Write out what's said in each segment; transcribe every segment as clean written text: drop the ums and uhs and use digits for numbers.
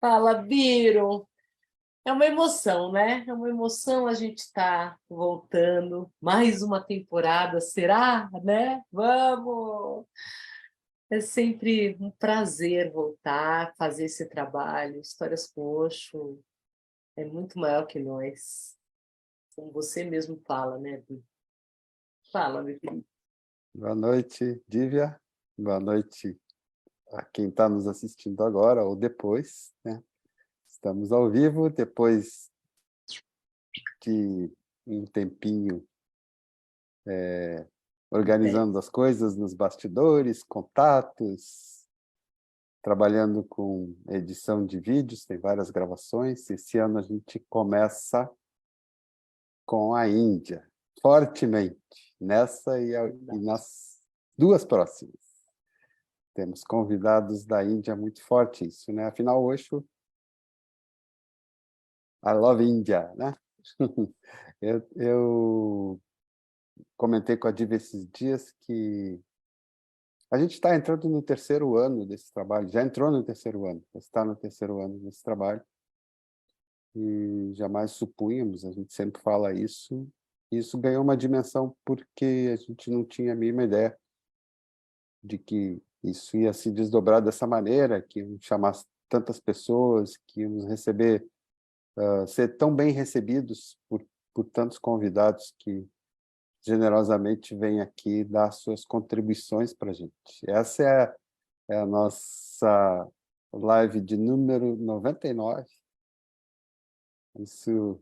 Fala, Biro. É uma emoção, né? É uma emoção a gente estar voltando. Mais uma temporada, será? Né? Vamos! É sempre um prazer voltar, fazer esse trabalho. Histórias com Osho é muito maior que nós. Como você mesmo fala, né, Biro? Fala, meu querido. Boa noite, Dívia. Boa noite a quem está nos assistindo agora ou depois, né? Estamos ao vivo, depois de um tempinho organizando as coisas nos bastidores, contatos, trabalhando com edição de vídeos, tem várias gravações. Esse ano a gente começa com a Índia, fortemente, nessa e nas duas próximas. Temos convidados da Índia muito forte isso, né? Afinal, Osho, I love India, né? Eu comentei com a Diva esses dias que a gente está entrando no terceiro ano desse trabalho, já entrou no terceiro ano, está no terceiro ano desse trabalho, e jamais supunhamos, a gente sempre fala isso, e isso ganhou uma dimensão porque a gente não tinha a mínima ideia de que isso ia se desdobrar dessa maneira, que iam chamar tantas pessoas, que íamos receber, ser tão bem recebidos por tantos convidados que generosamente vêm aqui dar suas contribuições para a gente. Essa é a nossa live de número 99. Isso,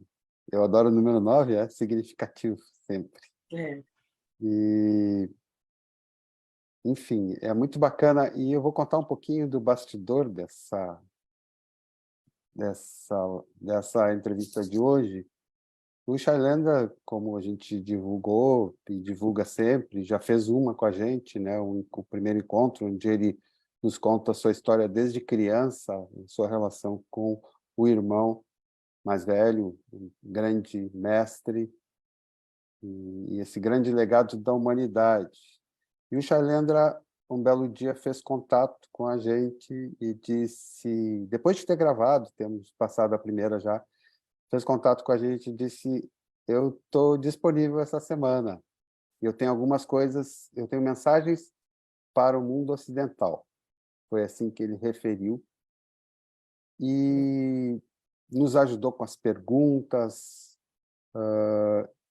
eu adoro o número 9, é significativo sempre. É. E, enfim, é muito bacana. E eu vou contar um pouquinho do bastidor dessa entrevista de hoje. O Shailendra, como a gente divulgou e divulga sempre, já fez uma com a gente, né? O primeiro encontro, onde ele nos conta a sua história desde criança, sua relação com o irmão mais velho, um grande mestre, e esse grande legado da humanidade. E o Shailendra, um belo dia, fez contato com a gente e disse, depois de ter gravado, temos passado a primeira já, fez contato com a gente e disse, eu estou disponível essa semana, eu tenho algumas coisas, eu tenho mensagens para o mundo ocidental. Foi assim que ele referiu. E nos ajudou com as perguntas,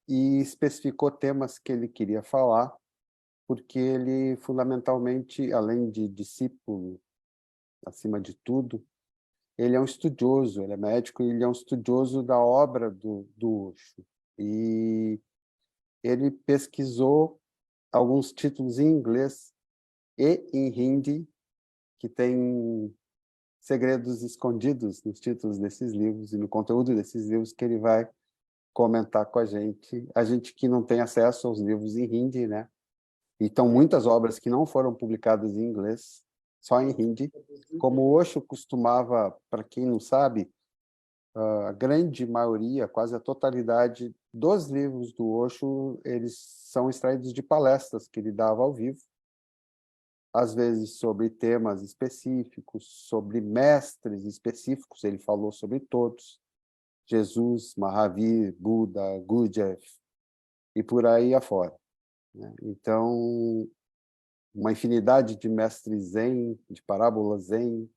e especificou temas que ele queria falar, porque ele, fundamentalmente, além de discípulo, acima de tudo, ele é um estudioso, ele é médico e ele é um estudioso da obra do Osho. E ele pesquisou alguns títulos em inglês e em hindi, que tem segredos escondidos nos títulos desses livros e no conteúdo desses livros que ele vai comentar com a gente que não tem acesso aos livros em hindi, né? Então, muitas obras que não foram publicadas em inglês, só em hindi. Como o Osho costumava, para quem não sabe, a grande maioria, quase a totalidade dos livros do Osho, eles são extraídos de palestras que ele dava ao vivo, às vezes sobre temas específicos, sobre mestres específicos, ele falou sobre todos, Jesus, Mahavir, Buda, Gurdjieff, e por aí afora, né? Então, uma infinidade de mestres zen, de parábolas zen,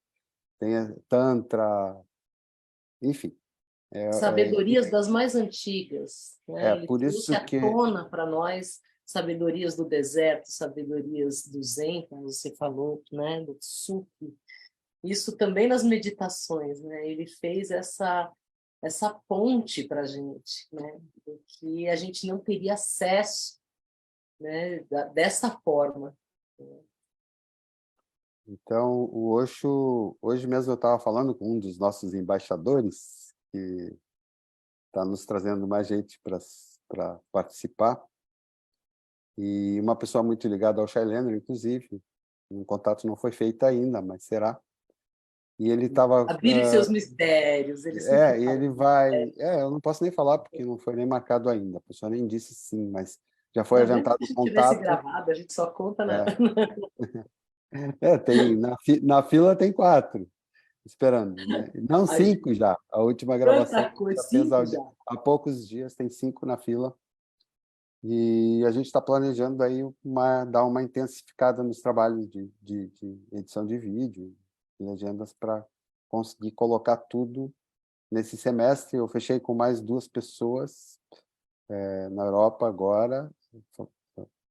tem Tantra, enfim. Sabedorias das mais antigas, né? Ele Por trouxe isso à que tona para nós sabedorias do deserto, sabedorias do Zen, como você falou, né? Do Sufi. Isso também nas meditações, né? Ele fez essa ponte para a gente, né? Do que a gente não teria acesso, né? Dessa forma. Então, o Osho, hoje mesmo eu estava falando com um dos nossos embaixadores, que está nos trazendo mais gente para participar, e uma pessoa muito ligada ao Shailendra, inclusive, um contato não foi feito ainda, mas será. E ele estava... Abrir seus mistérios, ele sempre e fala. ele vai... eu não posso nem falar, porque não foi nem marcado ainda, a pessoa nem disse sim, mas já foi Não, mesmo adiantado que a o gente tivesse contato. gravado, a gente só conta na... É, tem, na fila tem 4. esperando, né? Não Ai, 5 já. A última gravação tanta coisa, já fez 5 já. há poucos dias, tem 5 na fila. E a gente está planejando aí dar uma intensificada nos trabalhos de edição de vídeo, legendas, para conseguir colocar tudo nesse semestre. Eu fechei com mais 2 pessoas na Europa agora,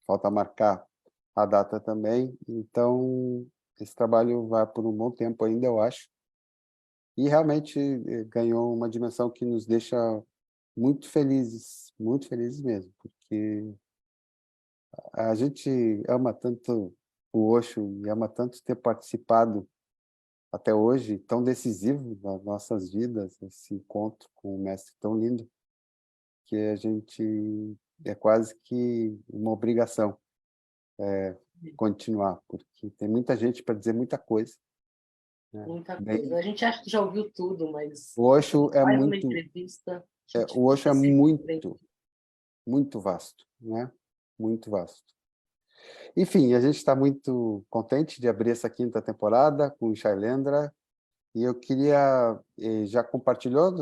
falta marcar a data também, então esse trabalho vai por um bom tempo ainda, eu acho, e realmente ganhou uma dimensão que nos deixa muito felizes mesmo, porque a gente ama tanto o Osho e ama tanto ter participado até hoje, tão decisivo nas nossas vidas, esse encontro com um mestre tão lindo, que a gente é quase que uma obrigação continuar, porque tem muita gente para dizer muita coisa, né? Muita coisa. Bem, A gente acha que já ouviu tudo, mas o Osho é faz uma muito, entrevista, a é, gente o Osho fica é sempre aprendendo. muito vasto, né? Muito vasto. Enfim, a gente está muito contente de abrir essa 5ª temporada com o Shailendra, e eu queria, já compartilhou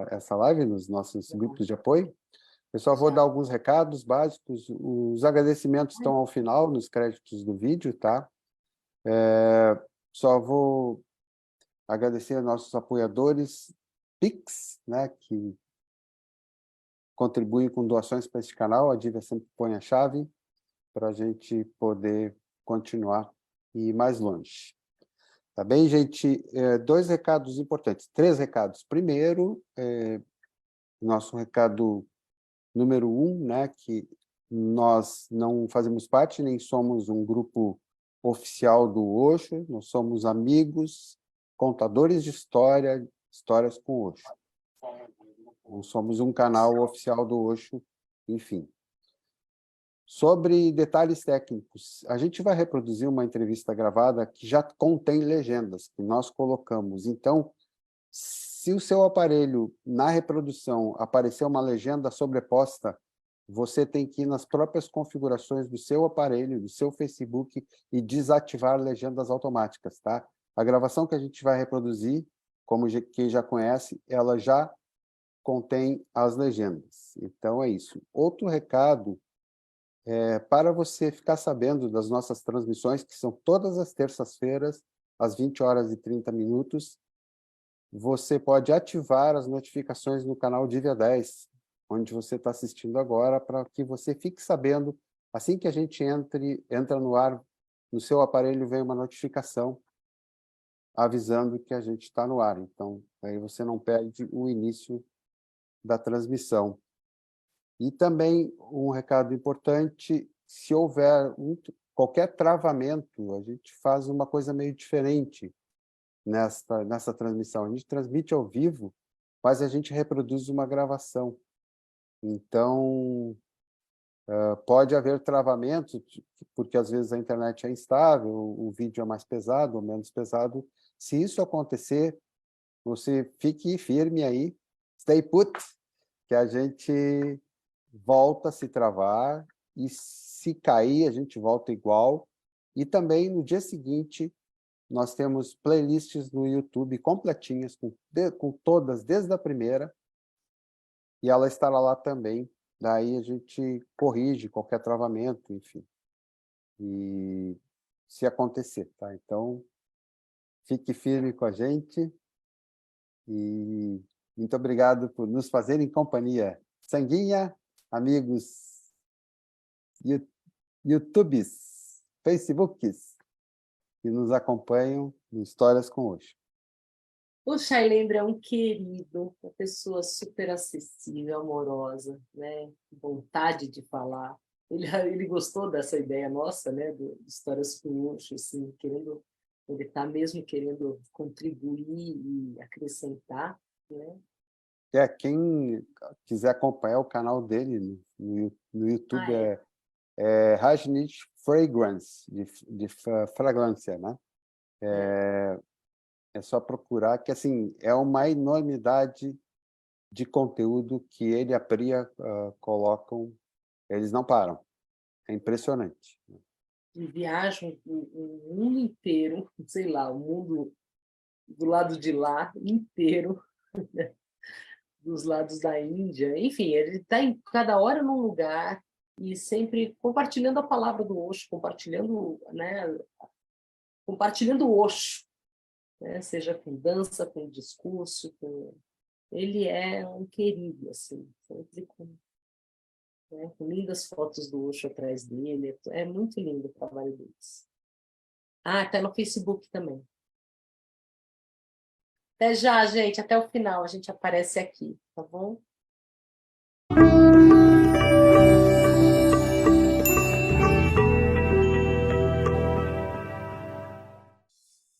essa live nos nossos grupos de apoio? Eu só vou dar Já. alguns recados básicos. Os agradecimentos estão ao final, nos créditos do vídeo, tá? Só vou agradecer aos nossos apoiadores Pix, né, que contribuem com doações para este canal. A Dívia sempre põe a chave para a gente poder continuar e ir mais longe. Tá bem, gente? 2 recados importantes, 3 recados. Primeiro, nosso recado número 1, né, que nós não fazemos parte, nem somos um grupo oficial do Osho, nós somos amigos, contadores de histórias com Osho. Não somos um canal oficial do Osho, enfim. Sobre detalhes técnicos, a gente vai reproduzir uma entrevista gravada que já contém legendas, que nós colocamos. Então, se o seu aparelho, na reprodução, aparecer uma legenda sobreposta, você tem que ir nas próprias configurações do seu aparelho, do seu Facebook, e desativar legendas automáticas, tá? A gravação que a gente vai reproduzir, como quem já conhece, ela já contém as legendas. Então, é isso. Outro recado para você ficar sabendo das nossas transmissões, que são todas as terças-feiras, às 20h30, você pode ativar as notificações no canal Divya10, onde você está assistindo agora, para que você fique sabendo, assim que a gente entra no ar, no seu aparelho vem uma notificação avisando que a gente está no ar. Então, aí você não perde o início da transmissão. E também um recado importante, se houver qualquer travamento, a gente faz uma coisa meio diferente nessa transmissão. A gente transmite ao vivo, mas a gente reproduz uma gravação. Então, pode haver travamentos, porque às vezes a internet é instável, o vídeo é mais pesado ou menos pesado. Se isso acontecer, você fique firme aí, stay put, que a gente volta a se travar, e se cair, a gente volta igual. E também, no dia seguinte, nós temos playlists no YouTube completinhas, com todas, desde a primeira, e ela estará lá também. Daí a gente corrige qualquer travamento, enfim, e se acontecer, tá? Então, fique firme com a gente, e muito obrigado por nos fazerem companhia. Sanguinha, amigos YouTubes, Facebooks, que nos acompanham no Histórias com Osho. O Shailendra é um querido, uma pessoa super acessível, amorosa, né? Vontade de falar. Ele gostou dessa ideia nossa, né? Do Histórias com Osho, assim, ele está mesmo querendo contribuir e acrescentar, né? Quem quiser acompanhar o canal dele no YouTube, Ah, é. Rajneesh Fragrance, de fragrância, né? É só procurar, que assim, é uma enormidade de conteúdo que ele e a Priya colocam, eles não param. É impressionante. E viajam o mundo inteiro, sei lá, o mundo do lado de lá inteiro, dos lados da Índia, enfim, ele está em cada hora num lugar e sempre compartilhando a palavra do Osho, compartilhando, né, compartilhando o Osho, né, seja com dança, com discurso, com... Ele é um querido, assim, sempre com, né, com lindas fotos do Osho atrás dele, é muito lindo o trabalho deles. Ah, está no Facebook também. Até já, gente, até o final a gente aparece aqui, tá bom?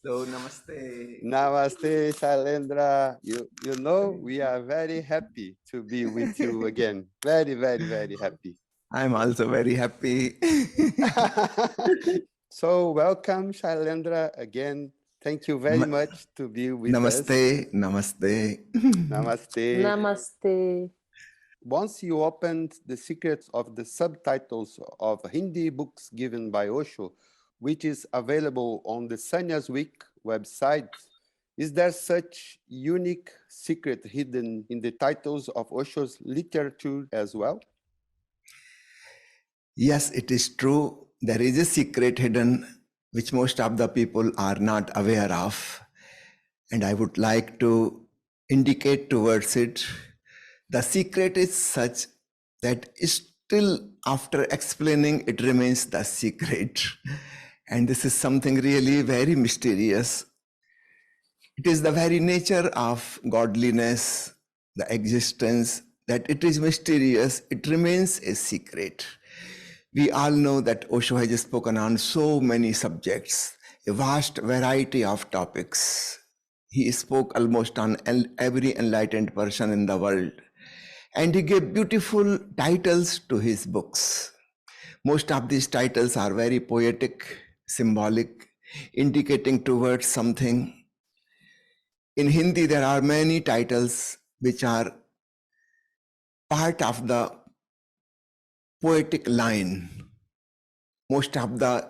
So, namaste. Namaste, Shailendra. You know, we are very happy to be with you again. Very, very, very happy. I'm also very happy. So welcome, Shailendra, again. Thank you very much to be with us. Namaste. Namaste. Namastê. Once you opened the secrets of the subtitles of Hindi books given by Osho, which is available on the Sannyas Week website, is there such unique secret hidden in the titles of Osho's literature as well? Yes, it is true. There is a secret hidden which most of the people are not aware of. And I would like to indicate towards it. The secret is such that still after explaining, it remains the secret. And this is something really very mysterious. It is the very nature of godliness, the existence, that it is mysterious, it remains a secret. We all know that Osho has spoken on so many subjects, a vast variety of topics. He spoke almost on every enlightened person in the world. And he gave beautiful titles to his books. Most of these titles are very poetic, symbolic, indicating towards something. In Hindi, there are many titles which are part of the poetic line. Most of the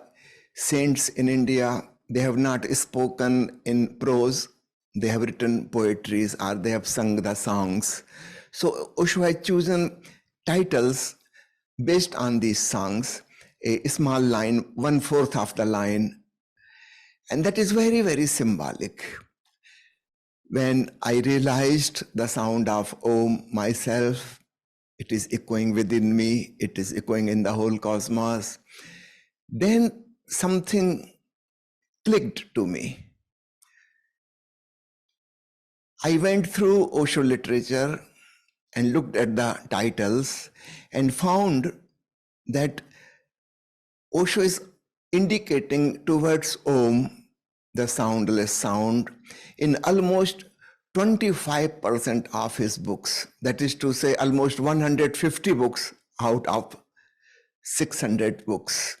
saints in India, they have not spoken in prose, they have written poetries or they have sung the songs. So Osho has chosen titles based on these songs, a small line, 1/4 of the line, and that is very, very symbolic. When I realized the sound of Om myself, it is echoing within me, it is echoing in the whole cosmos, then something clicked to me. I went through Osho literature and looked at the titles and found that Osho is indicating towards Om, the soundless sound, in almost 25% of his books. That is to say, almost 150 books out of 600 books.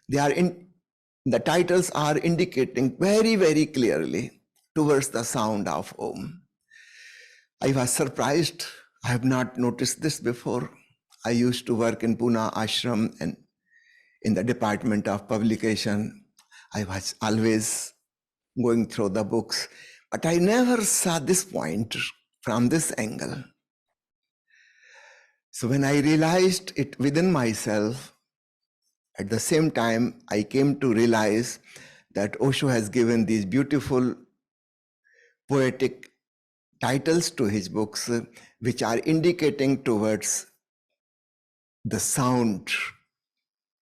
The titles are indicating very, very clearly towards the sound of Om. I was surprised. I have not noticed this before. I used to work in Pune ashram and in the department of publication. I was always going through the books, but I never saw this point from this angle. So when I realized it within myself, at the same time, I came to realize that Osho has given these beautiful poetic titles to his books, which are indicating towards the sound,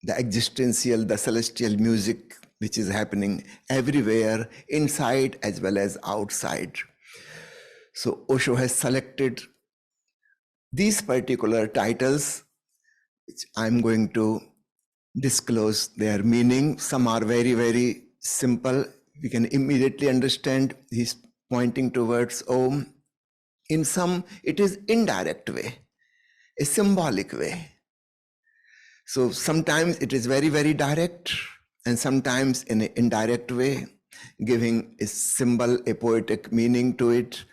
the existential, the celestial music, which is happening everywhere, inside as well as outside. So Osho has selected these particular titles, which I'm going to disclose their meaning. Some are very, very simple. We can immediately understand he's pointing towards Om. In some, it is indirect way, a symbolic way. So sometimes it is very, very direct, and sometimes in an indirect way, giving a symbol, a poetic meaning to it.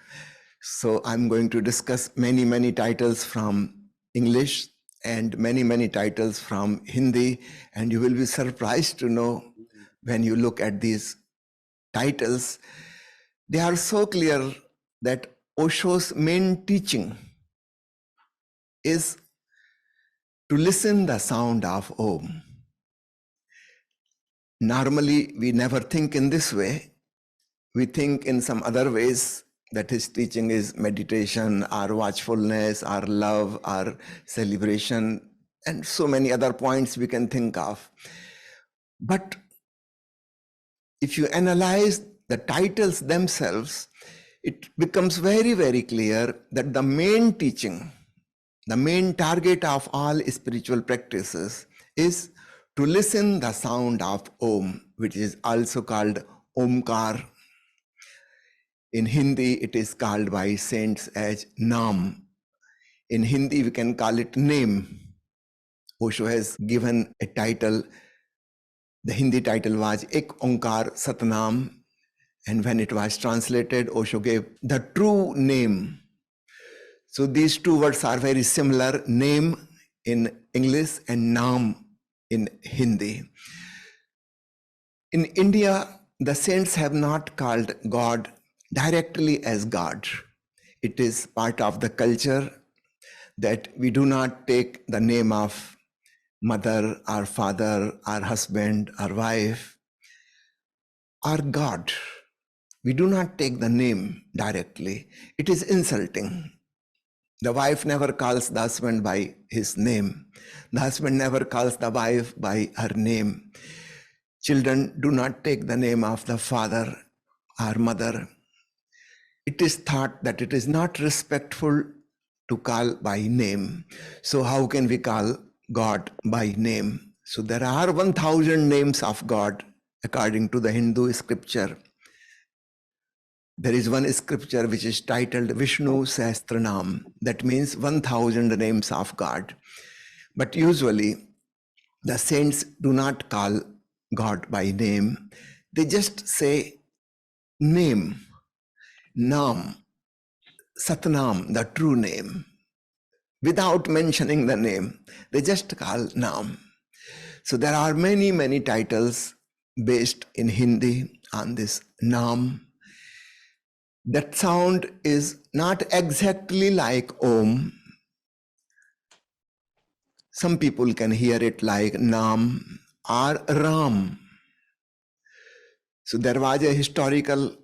So I'm going to discuss many, many titles from English and many, many titles from Hindi, and you will be surprised to know when you look at these titles they are so clear that Osho's main teaching is to listen the sound of Om. Normally, we never think in this way. We think in some other ways that his teaching is meditation or watchfulness or love or celebration and so many other points we can think of. But if you analyze the titles themselves, it becomes very, very clear that the main teaching, the main target of all spiritual practices is to listen the sound of Om, which is also called Omkar. In Hindi, it is called by saints as Nam. In Hindi, we can call it name. Osho has given a title. The Hindi title was Ek Onkar Satnam. And when it was translated, Osho gave the true name. So these two words are very similar, name in English and Naam in Hindi. In India, the saints have not called God directly as God. It is part of the culture that we do not take the name of mother or father or husband or wife or God. We do not take the name directly. It is insulting. The wife never calls the husband by his name. The husband never calls the wife by her name. Children do not take the name of the father or mother. It is thought that it is not respectful to call by name. So how can we call God by name? So there are 1,000 names of God according to the Hindu scripture. There is one scripture which is titled Vishnu Sahasranam. That means 1,000 names of God. But usually the saints do not call God by name. They just say name, Nam, Satnam, the true name, without mentioning the name. They just call Nam. So there are many, many titles based in Hindi on this Nam. That sound is not exactly like Om. Some people can hear it like Nam or Ram. So there was a historical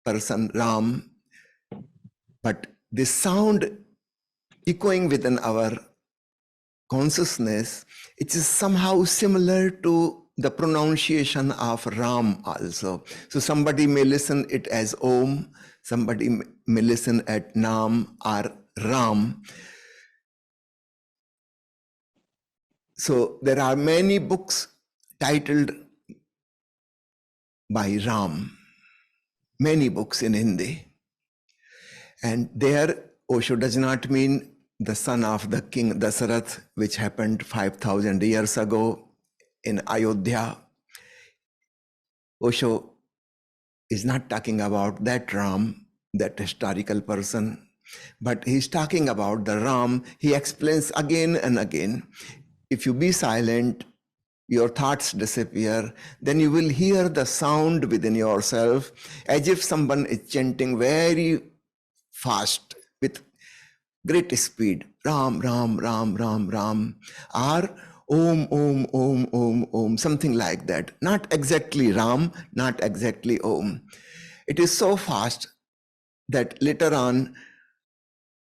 person, Ram, but this sound echoing within our consciousness, it is somehow similar to the pronunciation of Ram also. So somebody may listen it as Om, somebody may listen at Nam or Ram. So there are many books titled by Ram, many books in Hindi. And there Osho does not mean the son of the king Dasarath, which happened 5,000 years ago in Ayodhya. Osho is not talking about that Ram, that historical person, but he's talking about the Ram. He explains again and again, if you be silent, your thoughts disappear, then you will hear the sound within yourself as if someone is chanting very fast with great speed, Ram, Ram, Ram, Ram, Ram, or Om, Om, Om, Om, Om, something like that. Not exactly Ram, not exactly Om. It is so fast that later on,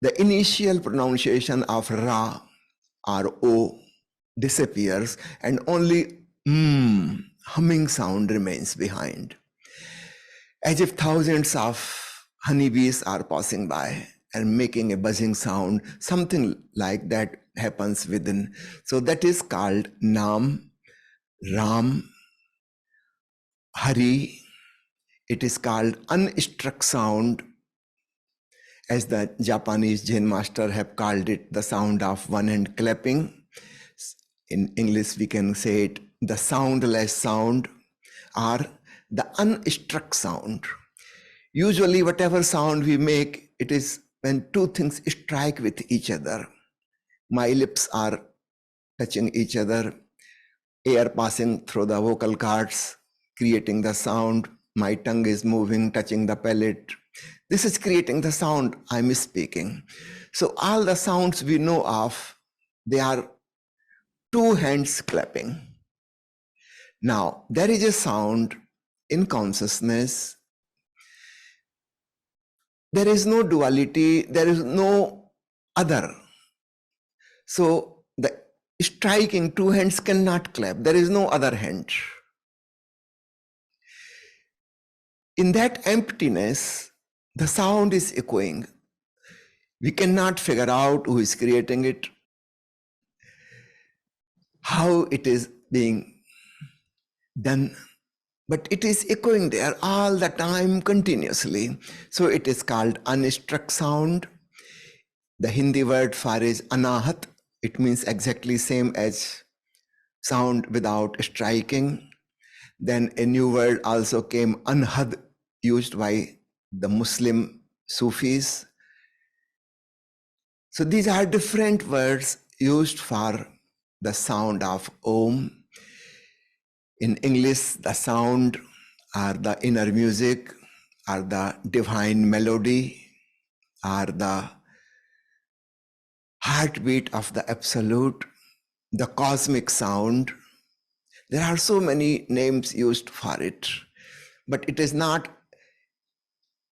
the initial pronunciation of Ra or O disappears and only humming sound remains behind. As if thousands of honeybees are passing by and making a buzzing sound, something like that happens within. So that is called Nam, Ram, Hari. It is called unstruck sound, as the Japanese Zen master have called it, the sound of one hand clapping. In English, we can say it the soundless sound or the unstruck sound. Usually, whatever sound we make, it is when two things strike with each other. My lips are touching each other, air passing through the vocal cords, creating the sound. my tongue is moving, touching the palate. This is creating the sound I'm speaking. So all the sounds we know of, they are two hands clapping. Now, there is a sound in consciousness. There is no duality, there is no other. So the striking two hands cannot clap. There is no other hand. In that emptiness, the sound is echoing. We cannot figure out who is creating it, how it is being done, but it is echoing there all the time continuously. So it is called unstruck sound. The Hindi word for is anahat. It means exactly same as sound without striking. Then a new word also came, anhad, used by the Muslim Sufis. So these are different words used for the sound of Om. In English, the sound or the inner music or the divine melody or the heartbeat of the absolute, the cosmic sound. There are so many names used for it, but it is not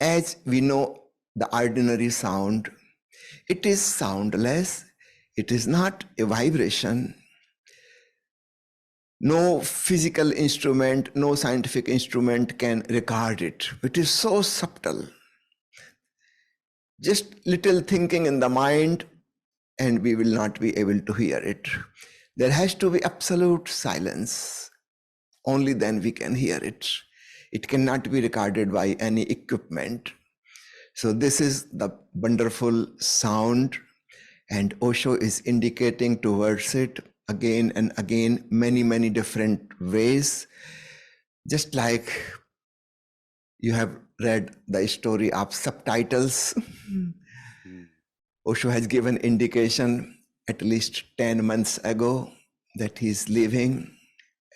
as we know the ordinary sound. It is soundless. It is not a vibration. No physical instrument, no scientific instrument can record it. It is so subtle. Just little thinking in the mind and we will not be able to hear it. There has to be absolute silence. Only then we can hear it. It cannot be recorded by any equipment. So this is the wonderful sound, and Osho is indicating towards it again and again, many different ways. Just like you have read the story of subtitles. Osho has given indication at least 10 months ago that he is leaving,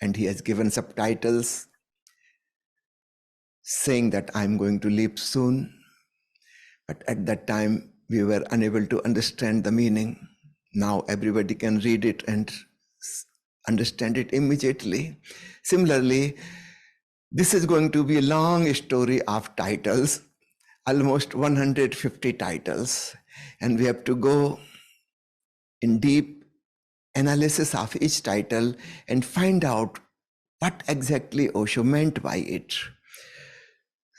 and he has given subtitles saying that I'm going to leave soon. But at that time, we were unable to understand the meaning. Now everybody can read it and understand it immediately. Similarly, this is going to be a long story of titles, almost 150 titles. And we have to go in deep analysis of each title and find out what exactly Osho meant by it.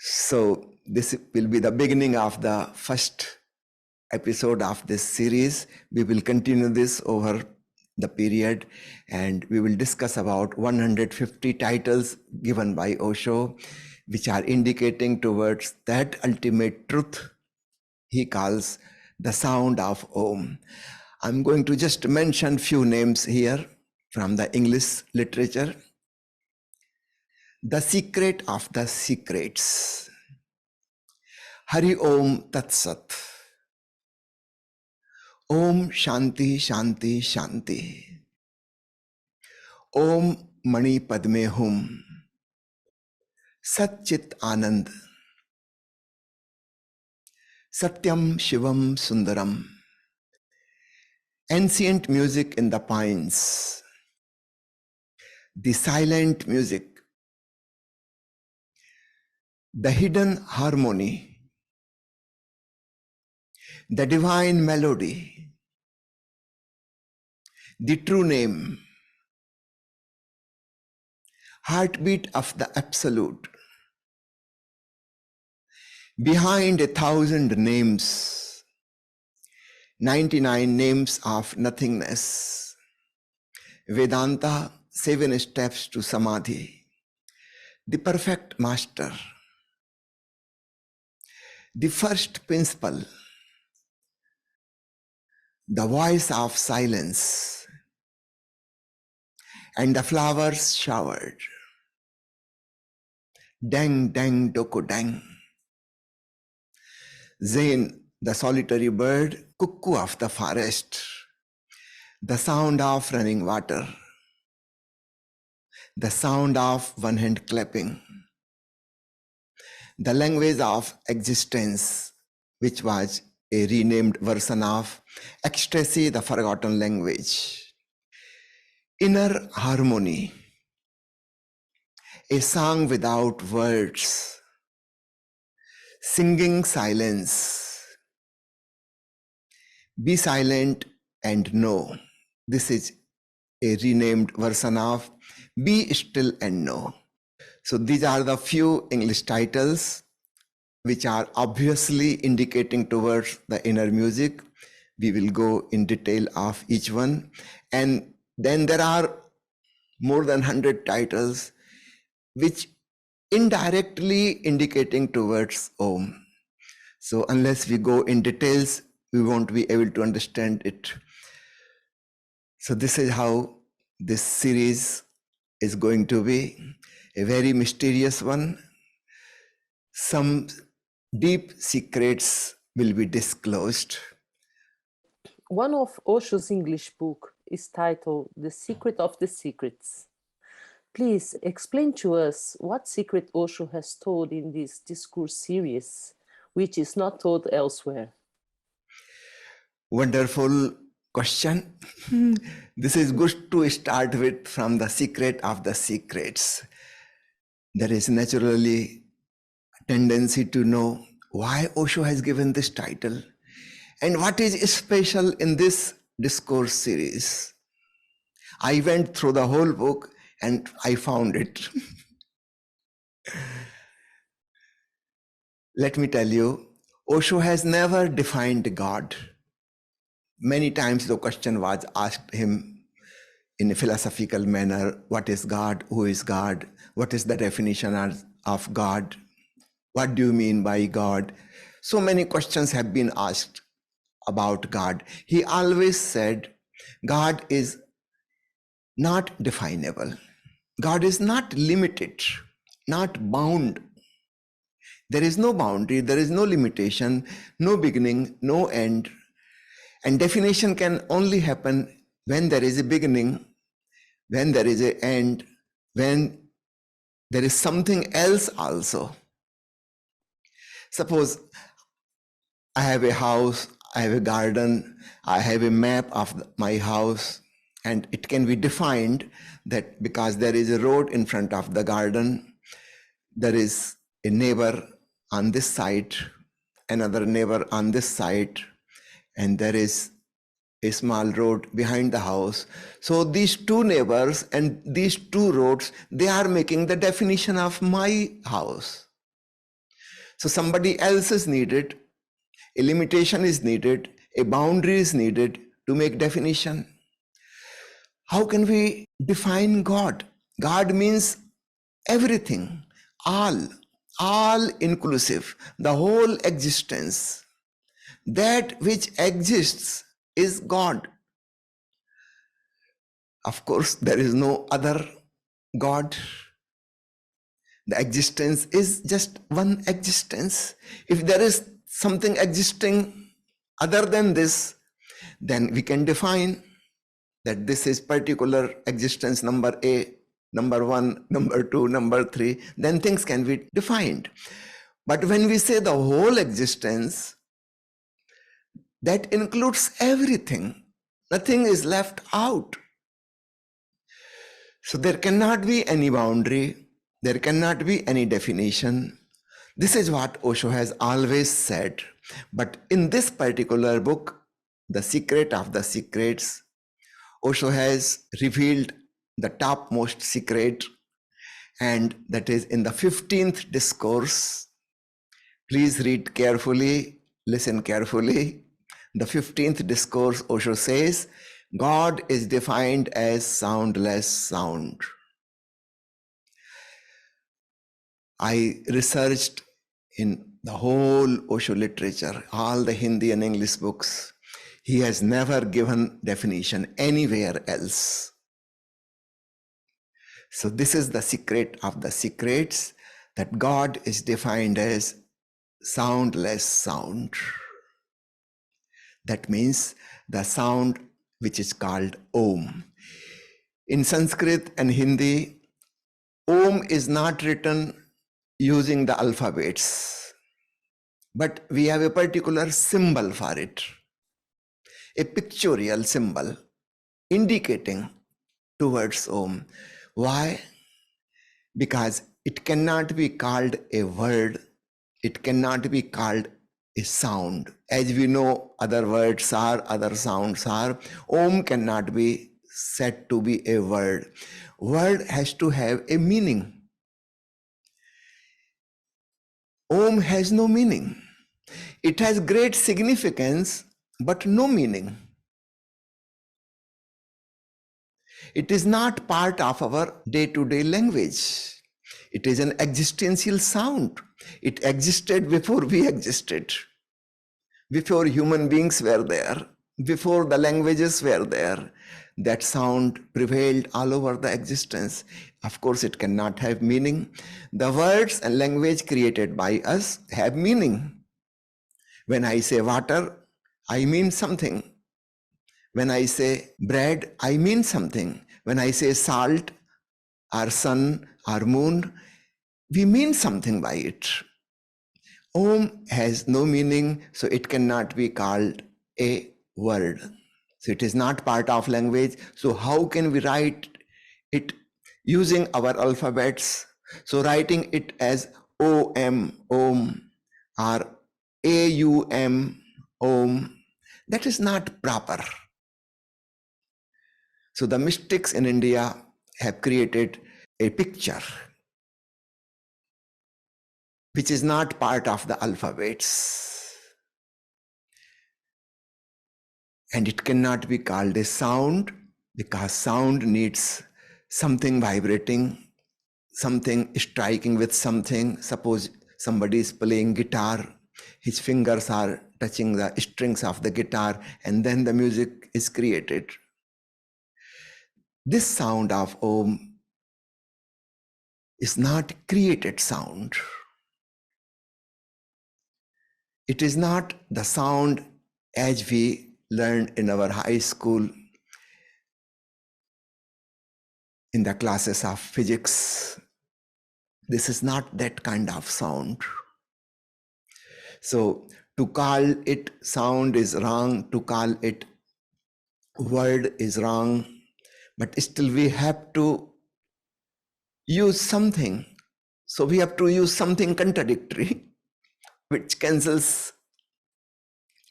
So this will be the beginning of the first episode of this series. We will continue this over the period, and we will discuss about 150 titles given by Osho, which are indicating towards that ultimate truth he calls the sound of Om. I'm going to just mention few names here from the English literature. The secret of the secrets. Hari Om Tat Sat. Om Shanti Shanti Shanti. Om Mani Padme Hum. Sat Chit Anand. Satyam Shivam Sundaram. Ancient music in the pines. The silent music. The hidden harmony. The divine melody. The true name. Heartbeat of the absolute. Behind 1,000 names, 99 names of nothingness. Vedanta, 7 steps to Samadhi. The perfect master. The first principle. The voice of silence. And the flowers showered. Dang, dang, doko, dang. Zen, the solitary bird, cuckoo of the forest. The sound of running water. The sound of one hand clapping. the language of existence, which was a renamed version of ecstasy, the forgotten language. Inner harmony, a song without words, singing silence, be silent and know. This is a renamed version of be still and know. So these are the few English titles which are obviously indicating towards the inner music. We will go in detail of each one. And then there are more than 100 titles which indirectly indicating towards Om. So unless we go in details, we won't be able to understand it. So this is how this series is going to be, a very mysterious one. Some deep secrets will be disclosed. One of Osho's English book is titled The Secret of the Secrets. Please explain to us what secret Osho has told in this discourse series, which is not told elsewhere. Wonderful question. This is good to start with from the secret of the secrets. There is naturally a tendency to know why Osho has given this title and what is special in this discourse series. I went through the whole book and I found it. Let me tell you, Osho has never defined God. Many times the question was asked him in a philosophical manner, what is God? Who is God? What is the definition of God? What do you mean by God? So many questions have been asked about God. He always said, God is not definable. God is not limited, not bound. There is no boundary, there is no limitation, no beginning, no end. And definition can only happen when there is a beginning, when there is an end, when there is something else also. Suppose I have a house, I have a garden, I have a map of my house, and it can be defined that because there is a road in front of the garden, there is a neighbor on this side, another neighbor on this side, and there is a small road behind the house. So these two neighbors and these two roads, they are making the definition of my house. So somebody else is needed, a limitation is needed, a boundary is needed to make definition. How can we define God? God means everything, all inclusive, the whole existence. That which exists is God. Of course, there is no other God. The existence is just one existence. If there is something existing other than this, then we can define that this is particular existence number A, number 1, number 2, number 3, then things can be defined. But when we say the whole existence, that includes everything. Nothing is left out. So there cannot be any boundary. There cannot be any definition. This is what Osho has always said. But in this particular book, The Secret of the Secrets, Osho has revealed the topmost secret, and that is in the 15th discourse. Please read carefully, listen carefully. The 15th discourse, Osho says, God is defined as soundless sound. I researched in the whole Osho literature, all the Hindi and English books. He has never given definition anywhere else. So this is the secret of the secrets, that God is defined as soundless sound. That means the sound which is called Om. In Sanskrit and Hindi, Om is not written using the alphabets, but we have a particular symbol for it, a pictorial symbol indicating towards Om. Why? Because it cannot be called a word, it cannot be called a sound. As we know, other words are, other sounds are. Om cannot be said to be a word. Word has to have a meaning. Om has no meaning. It has great significance, but no meaning. It is not part of our day-to-day language. It is an existential sound. It existed before we existed, before human beings were there, before the languages were there. That sound prevailed all over the existence. Of course, it cannot have meaning. The words and language created by us have meaning. When I say water, I mean something. When I say bread, I mean something. When I say salt, or sun, or moon, we mean something by it. Om has no meaning, so it cannot be called a word. So it is not part of language. So how can we write it using our alphabets? So writing it as OM, Om, or AUM, Om, that is not proper. So the mystics in India have created a picture which is not part of the alphabets. And it cannot be called a sound, because sound needs something vibrating, something striking with something. Suppose somebody is playing guitar, his fingers are touching the strings of the guitar, and then the music is created. This sound of Om is not created sound. It is not the sound as we learned in our high school in the classes of physics. This is not that kind of sound. So to call it sound is wrong, to call it word is wrong, but still we have to use something. So we have to use something contradictory, which cancels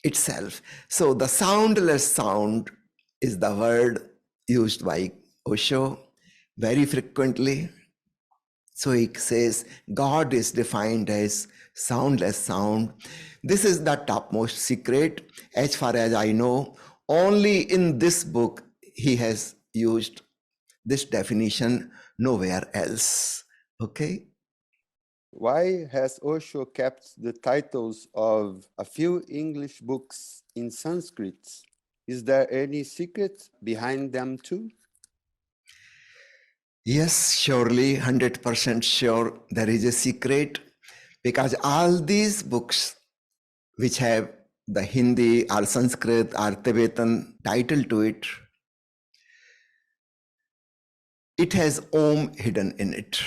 itself. So the soundless sound is the word used by Osho very frequently. So he says God is defined as soundless sound. This is the topmost secret. As far as I know, only in this book he has used this definition, nowhere else. Okay? Why has Osho kept the titles of a few English books in Sanskrit? Is there any secret behind them too? Yes, surely, 100% sure there is a secret, because all these books which have the Hindi or Sanskrit or Tibetan title to it, it has Om hidden in it,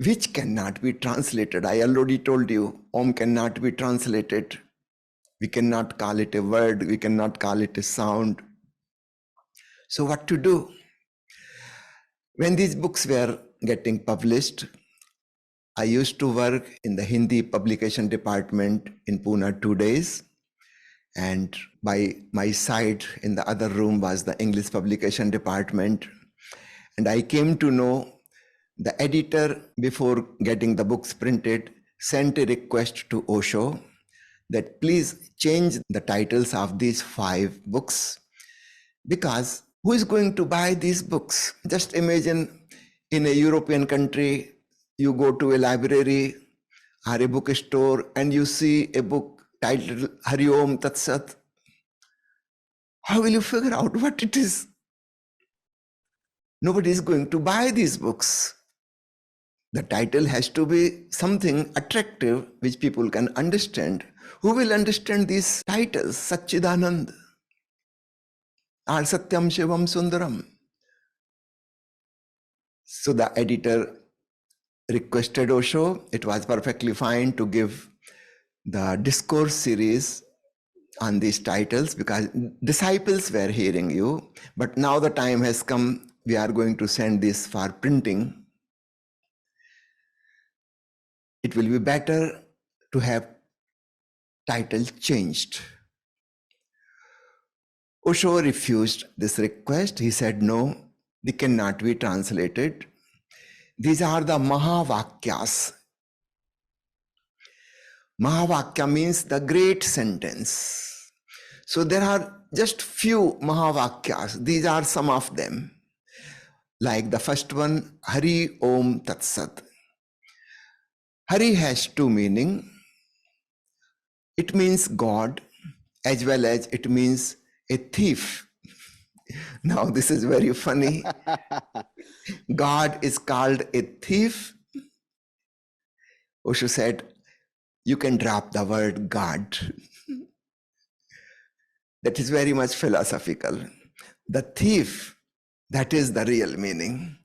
which cannot be translated. I already told you, Om cannot be translated. We cannot call it a word, we cannot call it a sound. So what to do? When these books were getting published, I used to work in the Hindi publication department in Pune 2 days. And by my side in the other room was the English publication department. And I came to know the editor, before getting the books printed, sent a request to Osho that please change the titles of these 5 books, because who is going to buy these books? Just imagine in a European country, you go to a library or a bookstore and you see a book titled Hari Om Tat Sat. How will you figure out what it is? Nobody is going to buy these books. The title has to be something attractive which people can understand. Who will understand these titles? Satchidanand or Satyam Shivam Sundaram. So the editor requested Osho, it was perfectly fine to give the discourse series on these titles because disciples were hearing you. But now the time has come, we are going to send this for printing. It will be better to have title changed. Osho refused this request. He said, no, they cannot be translated. These are the Mahavakyas. Mahavakya means the great sentence. So there are just few Mahavakyas. These are some of them. Like the first one, Hari Om Tat Sat. Hari has two meanings. It means God, as well as it means a thief. Now this is very funny. God is called a thief. Osho said, you can drop the word God. That is very much philosophical. The thief, that is the real meaning.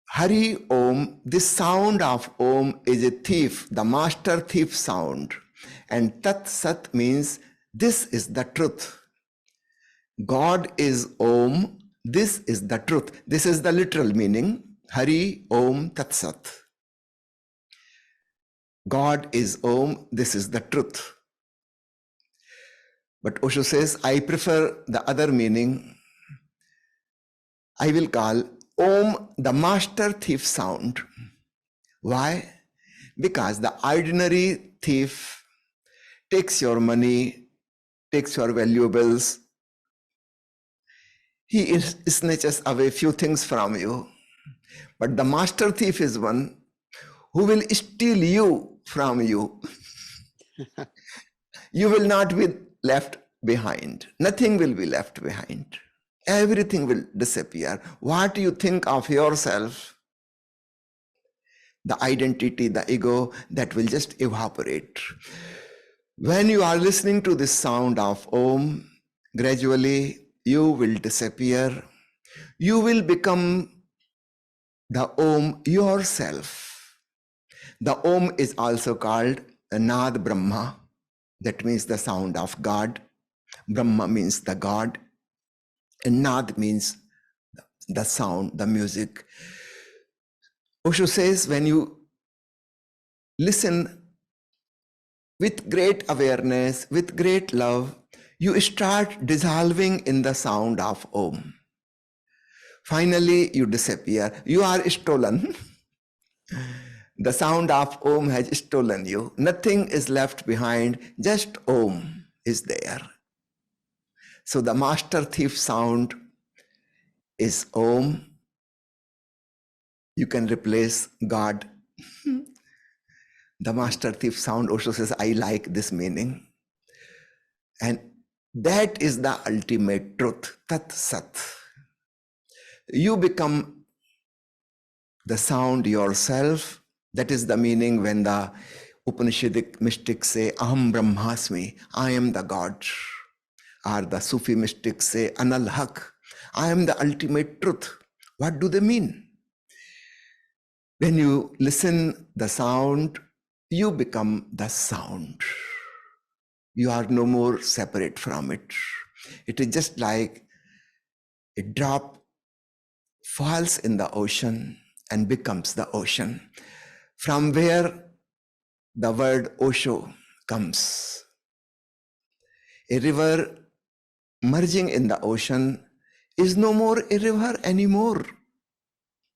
Hari Om, this sound of Om is a thief, the master thief sound. And Tat Sat means this is the truth. God is Om, this is the truth. This is the literal meaning. Hari Om Tat Sat. God is Om, this is the truth. But Osho says, I prefer the other meaning. I will call Om the master thief sound. Why? Because the ordinary thief takes your money, takes your valuables. He snatches away few things from you. But the master thief is one who will steal you from you. You will not be left behind. Nothing will be left behind. Everything will disappear. What you think of yourself, the identity, the ego, that will just evaporate. When you are listening to this sound of Om, gradually you will disappear. You will become the Om yourself. The Om is also called Nad Brahma. That means the sound of God. Brahma means the God. And Nad means the sound, the music. Osho says, when you listen with great awareness, with great love, you start dissolving in the sound of Om. Finally, you disappear. You are stolen. The sound of Om has stolen you. Nothing is left behind. Just Om is there. So the master thief sound is Om. You can replace God. The master thief sound, Osho says, I like this meaning. And that is the ultimate truth, Tat Sat. You become the sound yourself. That is the meaning when the Upanishadic mystics say, Aham Brahmasmi, I am the God. Or the Sufi mystics say, Anal Haq, I am the ultimate truth. What do they mean? When you listen the sound, you become the sound. You are no more separate from it. It is just like a drop falls in the ocean and becomes the ocean, from where the word Osho comes. A river merging in the ocean is no more a river anymore.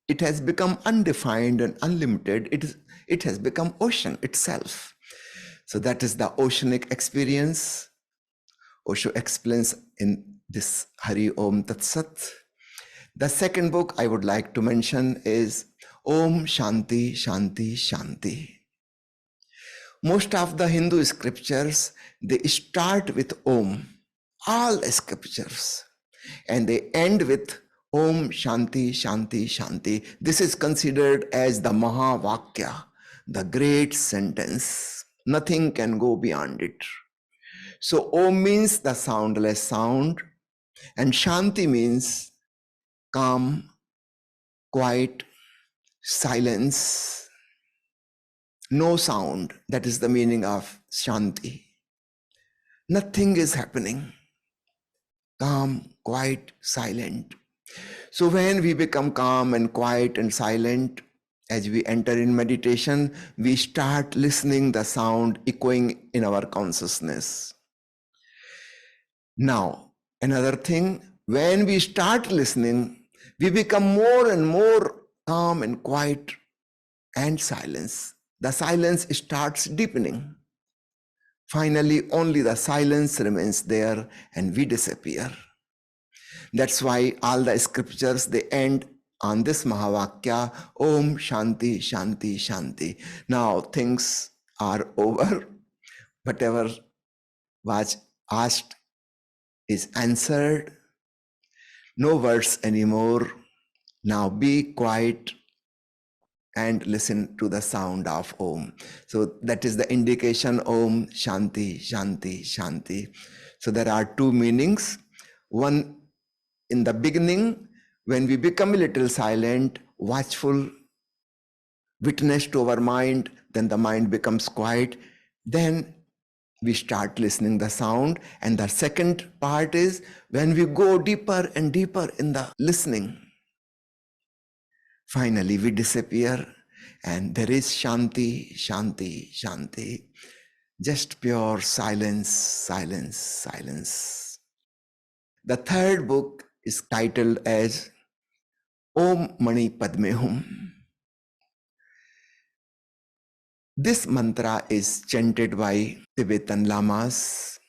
It has become undefined and unlimited. It has become ocean itself. So that is the oceanic experience. Osho explains in this Hari Om Tat Sat. The second book I would like to mention is Om Shanti Shanti Shanti. Most of the Hindu scriptures, they start with Om, all scriptures, and they end with Om Shanti Shanti Shanti. This is considered as the Mahavakya, the great sentence. Nothing can go beyond it. So Om means the soundless sound, and Shanti means calm, quiet, silence, no sound. That is the meaning of Shanti. Nothing is happening. Calm, quiet, silent. So when we become calm and quiet and silent, as we enter in meditation, we start listening the sound echoing in our consciousness. Now, another thing, when we start listening, we become more and more calm and quiet and silence. The silence starts deepening. Finally, only the silence remains there and we disappear. That's why all the scriptures, they end on this Mahavakya, Om Shanti, Shanti, Shanti. Now things are over. Whatever was asked is answered. No words anymore. Now be quiet and listen to the sound of Om. So that is the indication, Om Shanti, Shanti, Shanti. So there are two meanings. One, in the beginning, when we become a little silent, watchful, witness to our mind, then the mind becomes quiet. Then we start listening the sound. And the second part is when we go deeper and deeper in the listening. Finally, we disappear and there is Shanti, Shanti, Shanti. Just pure silence, silence, silence. The third book is titled as Om Mani Padme Hum. This mantra is chanted by Tibetan Lamas.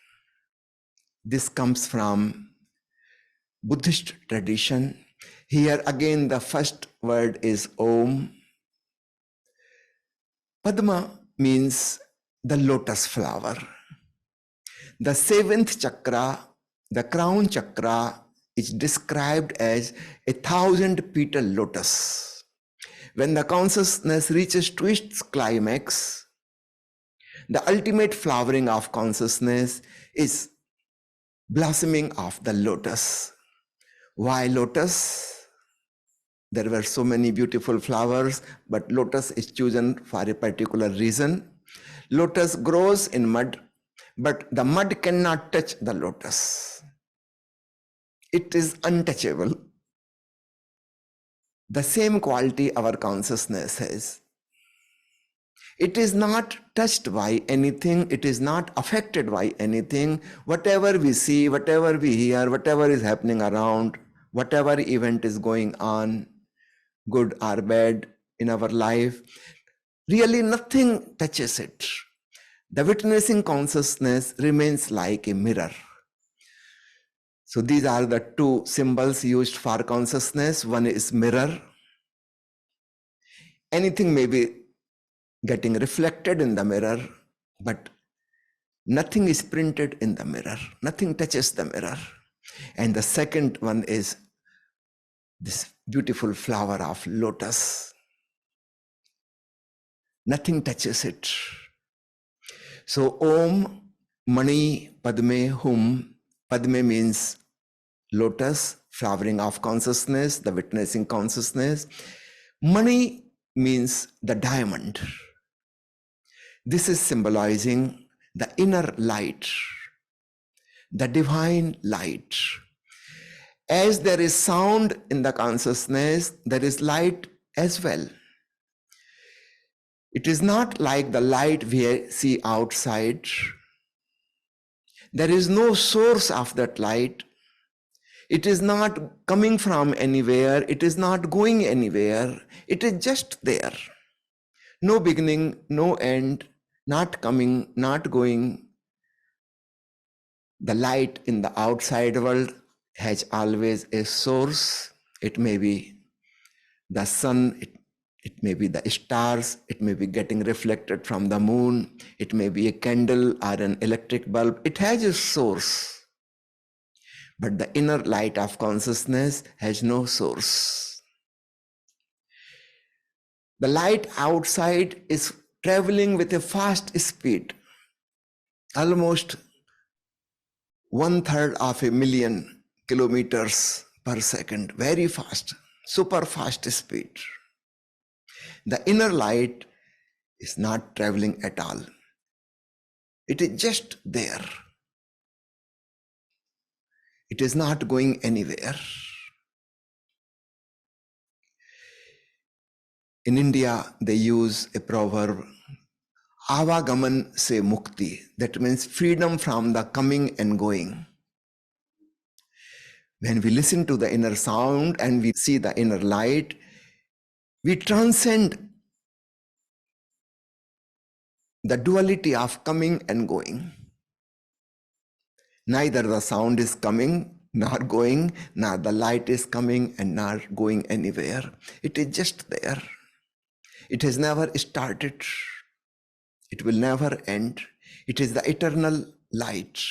This comes from Buddhist tradition. Here again the first word is Om. Padma means the lotus flower. The seventh chakra, the crown chakra, is described as 1,000-petal lotus. When the consciousness reaches to its climax, the ultimate flowering of consciousness is blossoming of the lotus. Why lotus? There were so many beautiful flowers, but lotus is chosen for a particular reason. Lotus grows in mud, but the mud cannot touch the lotus. It is untouchable. The same quality our consciousness has. It is not touched by anything. It is not affected by anything. Whatever we see, whatever we hear, whatever is happening around, whatever event is going on, good or bad in our life, really nothing touches it. The witnessing consciousness remains like a mirror. So these are the two symbols used for consciousness. One is mirror. Anything may be getting reflected in the mirror, but nothing is printed in the mirror. Nothing touches the mirror. And the second one is this beautiful flower of lotus. Nothing touches it. So Om Mani Padme Hum. Padme means lotus, flowering of consciousness, the witnessing consciousness. Mani means the diamond. This is symbolizing the inner light, the divine light. As there is sound in the consciousness, there is light as well. It is not like the light we see outside. There is no source of that light. It is not coming from anywhere. It is not going anywhere. It is just there. No beginning, no end, not coming, not going. The light in the outside world has always a source. It may be the sun, it may be the stars, it may be getting reflected from the moon, it may be a candle or an electric bulb. It has a source. But the inner light of consciousness has no source. The light outside is traveling with a fast speed, almost 1/3 of a million kilometers per second, very fast, super fast speed. The inner light is not traveling at all. It is just there. It is not going anywhere. In India, they use a proverb, avagaman se mukti. That means freedom from the coming and going. When we listen to the inner sound and we see the inner light, we transcend the duality of coming and going. Neither the sound is coming nor going, nor the light is coming and nor going anywhere. It is just there. It has never started. It will never end. It is the eternal light.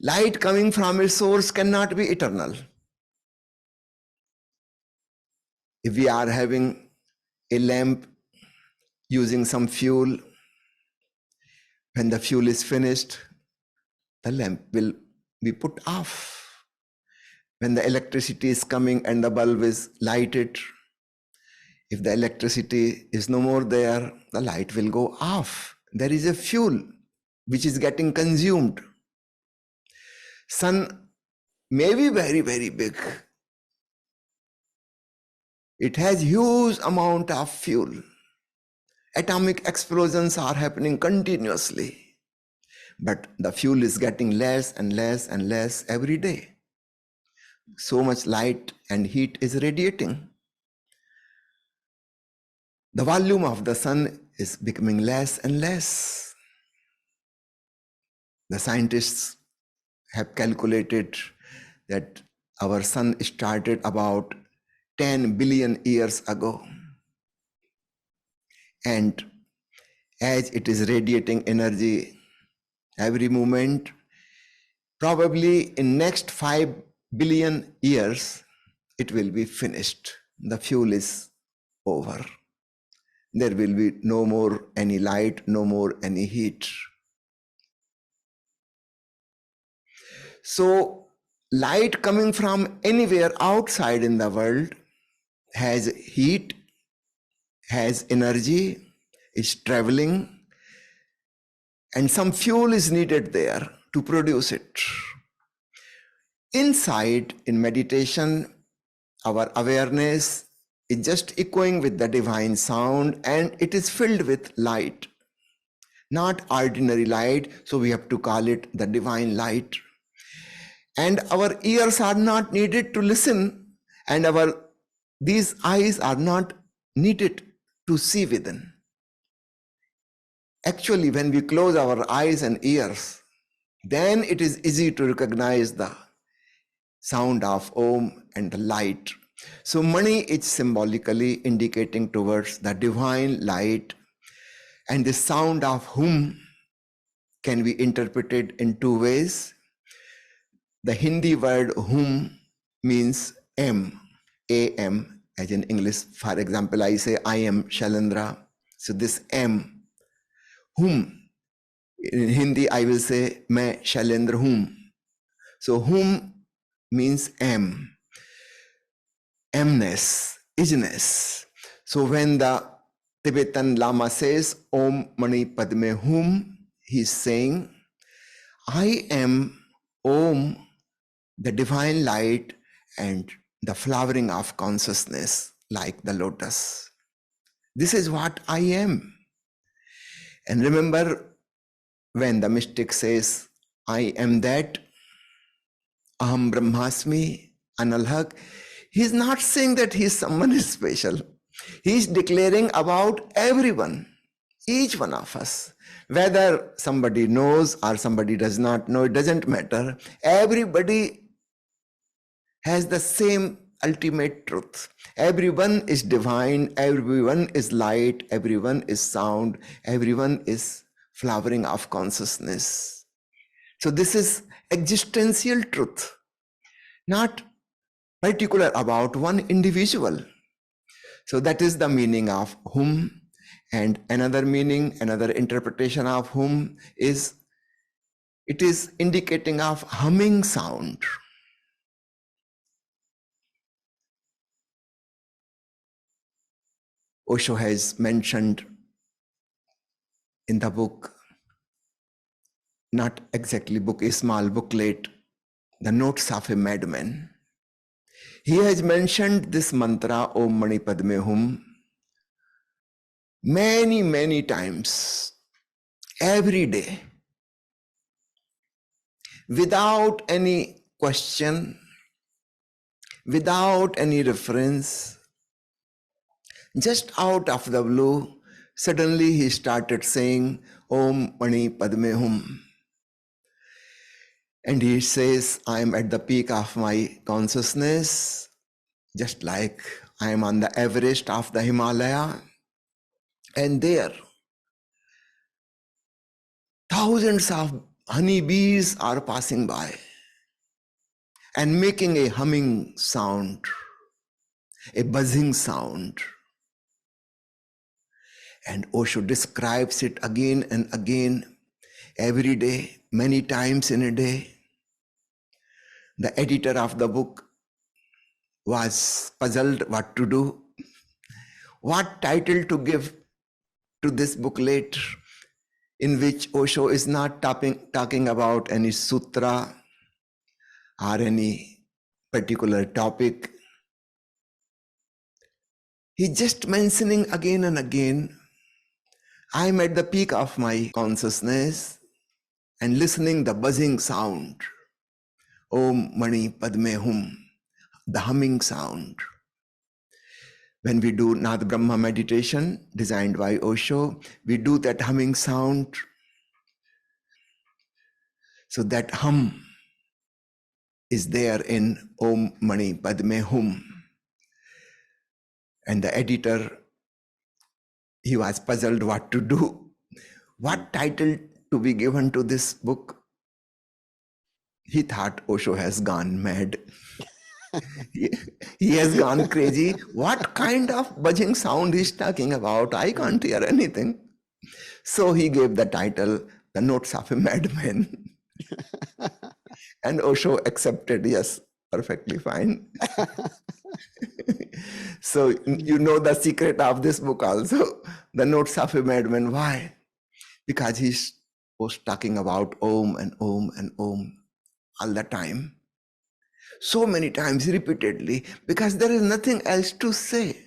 Light coming from its source cannot be eternal. If we are having a lamp using some fuel, when the fuel is finished, the lamp will be put off. When the electricity is coming and the bulb is lighted, if the electricity is no more there, the light will go off. There is a fuel which is getting consumed. Sun may be very, very big. It has huge amount of fuel. Atomic explosions are happening continuously. But the fuel is getting less and less and less every day. So much light and heat is radiating. The volume of the sun is becoming less and less. The scientists have calculated that our sun started about 10 billion years ago. And as it is radiating energy every moment, probably in next 5 billion years, it will be finished. The fuel is over. There will be no more any light, no more any heat. So light coming from anywhere outside in the world has heat, has energy, is traveling, and some fuel is needed there to produce it. Inside, in meditation, our awareness is just echoing with the divine sound, and it is filled with light. Not ordinary light, so we have to call it the divine light. And our ears are not needed to listen, and these eyes are not needed to see within. Actually, when we close our eyes and ears, then it is easy to recognize the sound of Om and the light. So Mani is symbolically indicating towards the divine light, and the sound of Hum can be interpreted in two ways. The Hindi word Hum means M, A-M, as in English. For example, I say, I am Shailendra. So this M, Hum. In Hindi, I will say, Main Shailendra Hum. So Hum means M, Mness, isness. So when the Tibetan Lama says, Om Mani Padme Hum, he is saying, I am Om, the divine light and the flowering of consciousness like the lotus. This is what I am. And remember, when the mystic says, I am that, Aham Brahmasmi, Analhak, he is not saying that he is someone special. He is declaring about everyone, each one of us. Whether somebody knows or somebody does not know, it doesn't matter. Everybody has the same ultimate truth. Everyone is divine, everyone is light, everyone is sound, everyone is flowering of consciousness. So this is existential truth, not particular about one individual. So that is the meaning of Hum. And another meaning, another interpretation of Hum is, it is indicating of humming sound. Osho has mentioned in the book, not exactly book, a small booklet, The Notes of a Madman. He has mentioned this mantra, Om Mani Padme Hum, many, many times, every day, without any question, without any reference. Just out of the blue, suddenly he started saying, Om Mani Padme Hum. And he says, I am at the peak of my consciousness, just like I am on the Everest of the Himalaya. And there, thousands of honeybees are passing by and making a humming sound, a buzzing sound. And Osho describes it again and again, every day, many times in a day. The editor of the book was puzzled what to do, what title to give to this booklet, in which Osho is not talking about any sutra or any particular topic. He's just mentioning again and again, I'm at the peak of my consciousness and listening the buzzing sound, Om Mani Padme Hum, the humming sound. When we do Nath Brahma meditation designed by Osho, we do that humming sound. So that hum is there in Om Mani Padme Hum. And the editor, he was puzzled what to do. What title to be given to this book? He thought Osho has gone mad. He has gone crazy. What kind of buzzing sound he's talking about? I can't hear anything. So he gave the title, The Notes of a Madman. And Osho accepted, yes, perfectly fine. So you know the secret of this book also, The Notes of a Madman. Why? Because he was talking about Om and Om and Om all the time. So many times, repeatedly, because there is nothing else to say.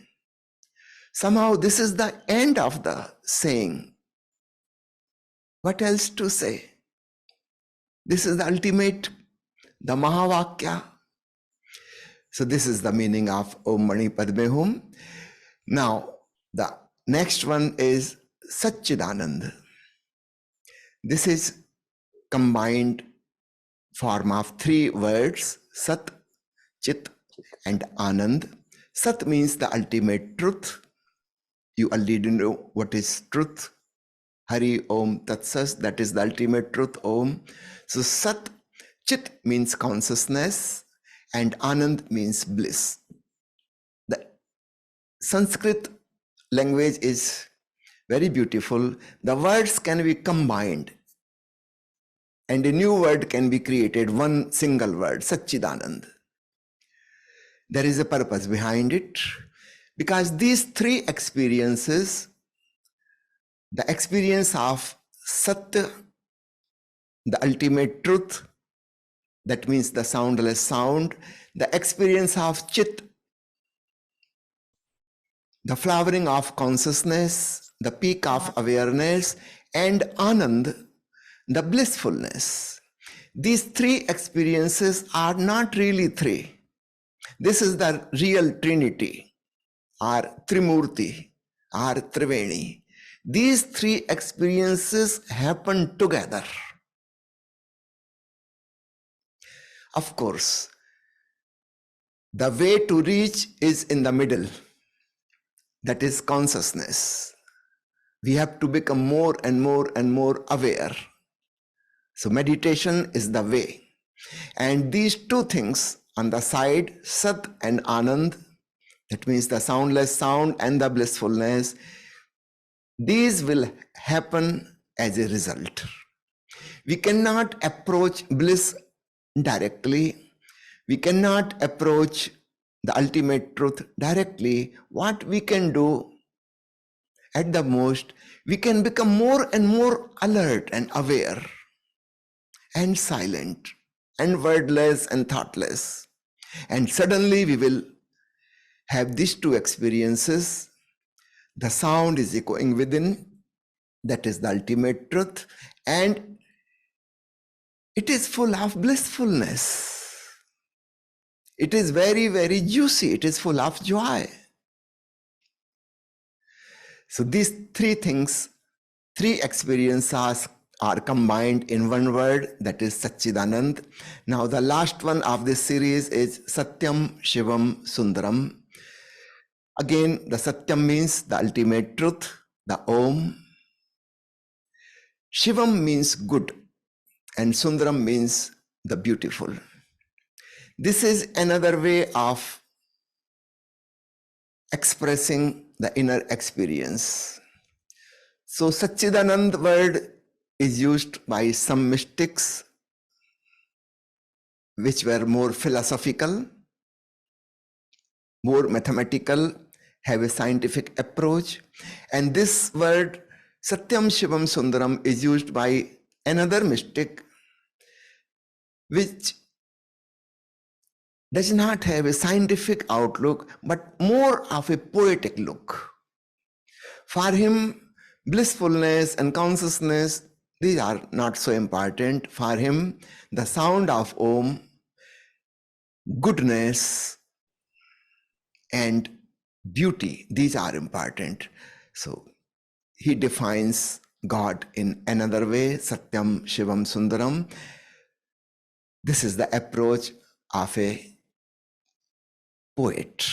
Somehow this is the end of the saying. What else to say? This is the ultimate, the Mahavakya. So this is the meaning of Om Mani Padme Hum. Now, the next one is Satchidanand. This is combined form of three words, Sat, Chit, and Anand. Sat means the ultimate truth. You already know what is truth. Hari Om Tat Sat, that is the ultimate truth, Om. So Sat, Chit means consciousness, and Anand means bliss. The Sanskrit language is very beautiful. The words can be combined, and a new word can be created, one single word, Satchidanand. There is a purpose behind it, because these three experiences, the experience of Satya, the ultimate truth, that means the soundless sound, the experience of Chit, the flowering of consciousness, the peak of awareness, and Anand, the blissfulness. These three experiences are not really three. This is the real Trinity, or Trimurti, or Triveni. These three experiences happen together. Of course, the way to reach is in the middle. That is consciousness. We have to become more and more and more aware. So meditation is the way. And these two things on the side, Sat and Anand, that means the soundless sound and the blissfulness, these will happen as a result. We cannot approach bliss directly. We cannot approach the ultimate truth directly. What we can do, at the most, we can become more and more alert and aware and silent and wordless and thoughtless. And suddenly we will have these two experiences. The sound is echoing within, that is the ultimate truth, and it is full of blissfulness. It is very, very juicy. It is full of joy. So these three things, three experiences are combined in one word, that is Satchidanand. Now the last one of this series is Satyam Shivam Sundaram. Again, the Satyam means the ultimate truth, the Om. Shivam means good, and Sundaram means the beautiful. This is another way of expressing the inner experience. So Satchidanand word is used by some mystics which were more philosophical, more mathematical, have a scientific approach. And this word Satyam Shivam Sundaram is used by another mystic which does not have a scientific outlook, but more of a poetic look. For him, blissfulness and consciousness, these are not so important. For him, the sound of Om, goodness, and beauty, these are important. So he defines God in another way, Satyam Shivam Sundaram. This is the approach of a poet.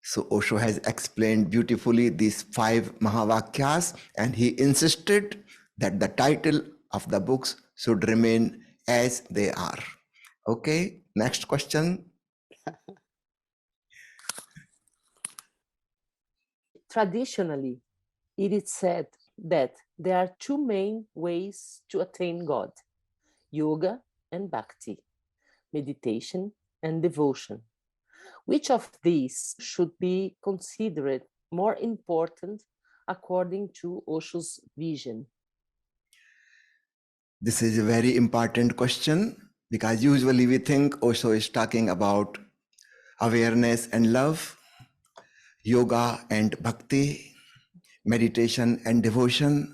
So Osho has explained beautifully these 5 Mahavakyas, and he insisted that the title of the books should remain as they are. Okay, next question. Traditionally, it is said that there are 2 main ways to attain God: yoga and bhakti, meditation and devotion. Which of these should be considered more important according to Osho's vision? This is a very important question, because usually we think Osho is talking about awareness and love, yoga and bhakti, meditation and devotion.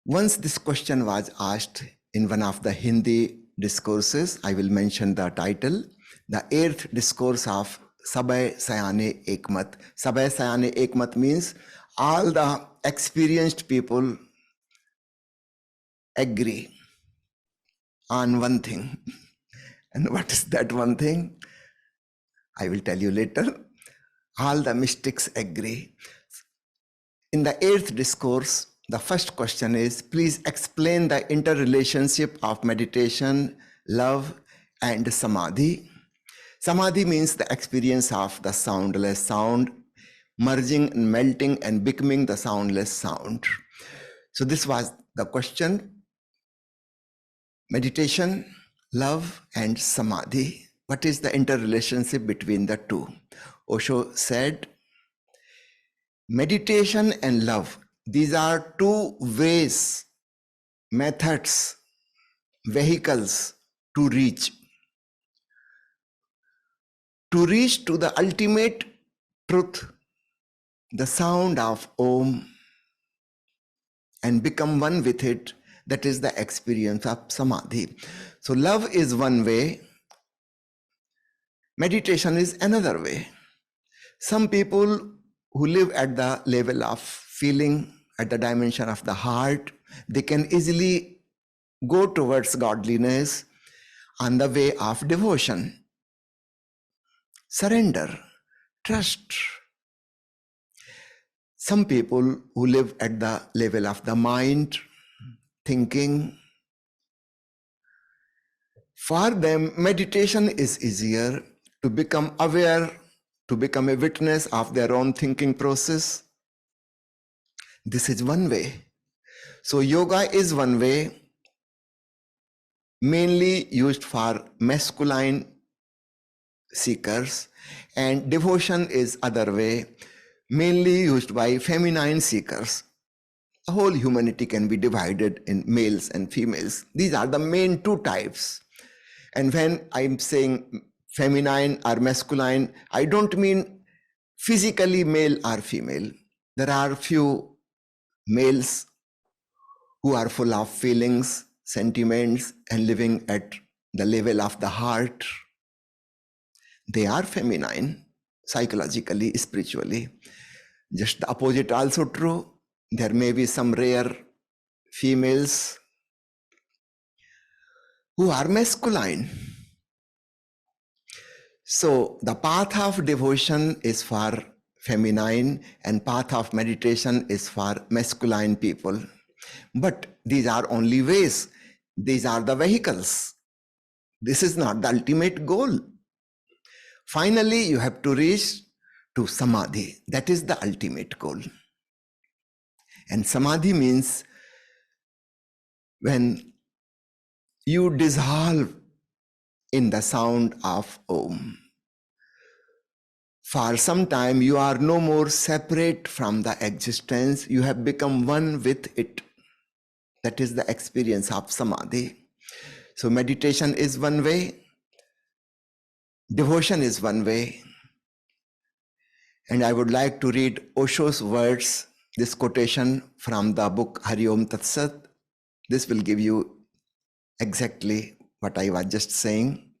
Once this question was asked in one of the Hindi discourses, I will mention the title, the 8th discourse of Sabai Sayane Ekmat. Sabai Sayane Ekmat means all the experienced people agree on one thing. And what is that one thing? I will tell you later. All the mystics agree. In the 8th discourse, the first question is, please explain the interrelationship of meditation, love, and samadhi. Samadhi means the experience of the soundless sound, merging and melting and becoming the soundless sound. So this was the question. Meditation, love, and samadhi. What is the interrelationship between the two? Osho said, meditation and love, these are 2 ways, methods, vehicles to reach to the ultimate truth, the sound of Om, and become one with it. That is the experience of samadhi. So love is one way, meditation is another way. Some people who live at the level of feeling, at the dimension of the heart, they can easily go towards godliness on the way of devotion, surrender, trust. Some people who live at the level of the mind, thinking, for them meditation is easier, to become aware, to become a witness of their own thinking process. This is one way. So yoga is one way, mainly used for masculine seekers, and devotion is other way, mainly used by feminine seekers. The whole humanity can be divided in males and females. These are the main two types. And when I'm saying feminine or masculine, I don't mean physically male or female. There are few males who are full of feelings, sentiments, and living at the level of the heart. They are feminine, psychologically, spiritually. Just the opposite also true. There may be some rare females who are masculine. So the path of devotion is for feminine and path of meditation is for masculine people. But these are only ways. These are the vehicles. This is not the ultimate goal. Finally, you have to reach to samadhi. That is the ultimate goal. And samadhi means when you dissolve in the sound of Om. For some time, you are no more separate from the existence. You have become one with it. That is the experience of samadhi. So meditation is one way. Devotion is one way. And I would like to read Osho's words, this quotation from the book Hari Om Tat Sat. This will give you exactly what I was just saying.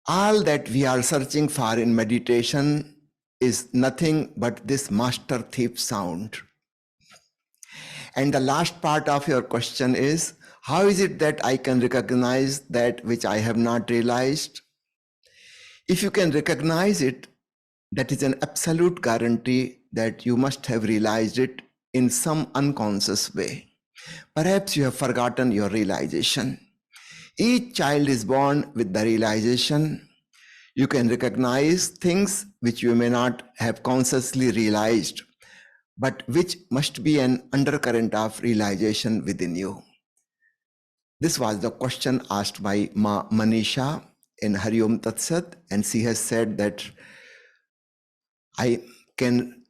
All that we are searching for in meditation is nothing but this master thief sound. And the last part of your question is, how is it that I can recognize that which I have not realized? If you can recognize it, that is an absolute guarantee that you must have realized it in some unconscious way. Perhaps you have forgotten your realization. Each child is born with the realization. You can recognize things which you may not have consciously realized, but which must be an undercurrent of realization within you. This was the question asked by Ma Manisha in Hari Om Tat Sat, and she has said that I can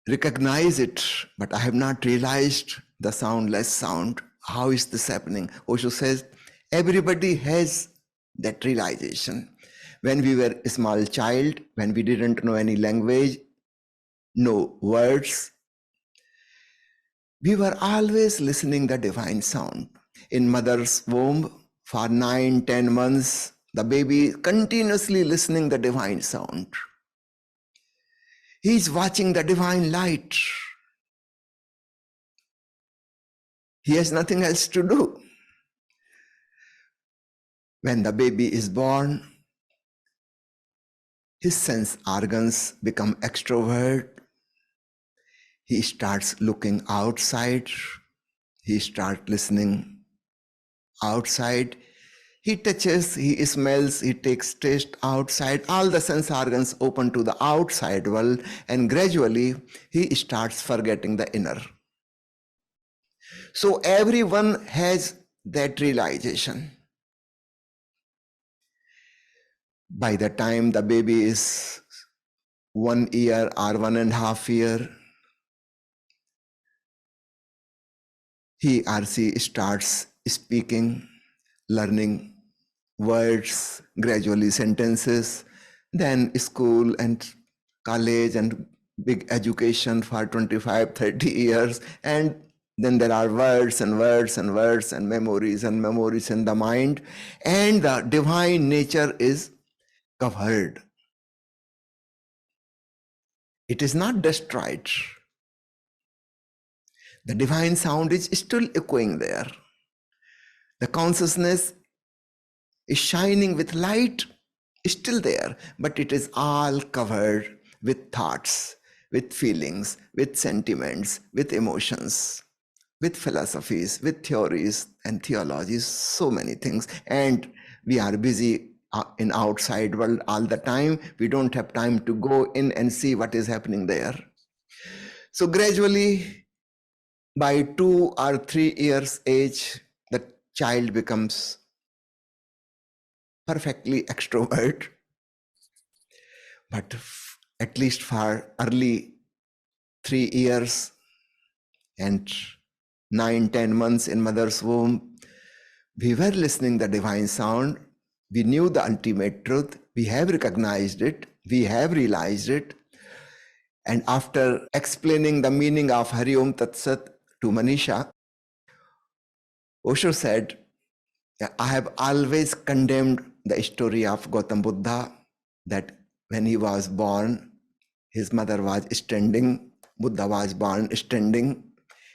recognize it, but I have not realized the soundless sound. How is this happening? Osho says, everybody has that realization. When we were a small child, when we didn't know any language, no words, we were always listening the divine sound. In mother's womb, for 9-10 months, the baby is continuously listening the divine sound. He is watching the divine light. He has nothing else to do. When the baby is born, his sense organs become extrovert. He starts looking outside. He starts listening outside. He touches, he smells, he takes taste outside. All the sense organs open to the outside world, and gradually he starts forgetting the inner. So everyone has that realization. By the time the baby is 1 year or 1.5 years, he or she starts speaking, learning words, gradually sentences, then school and college and big education for 25-30 years, and then there are words and words and words and memories in the mind, and the divine nature is covered. It is not destroyed. The divine sound is still echoing there. The consciousness is shining with light, is still there, but it is all covered with thoughts, with feelings, with sentiments, with emotions, with philosophies, with theories and theologies, so many things. And we are busy in outside world all the time. We don't have time to go in and see what is happening there. So gradually, by 2 or 3 years age, the child becomes perfectly extrovert. but at least for early 3 years and 9-10 months in mother's womb, we were listening the divine sound. We knew the ultimate truth. We have recognized it. We have realized it. And after explaining the meaning of Hari Om Tat Sat to Manisha, Osho said, I have always condemned the story of Gautam Buddha, that when he was born, his mother was standing, Buddha was born standing,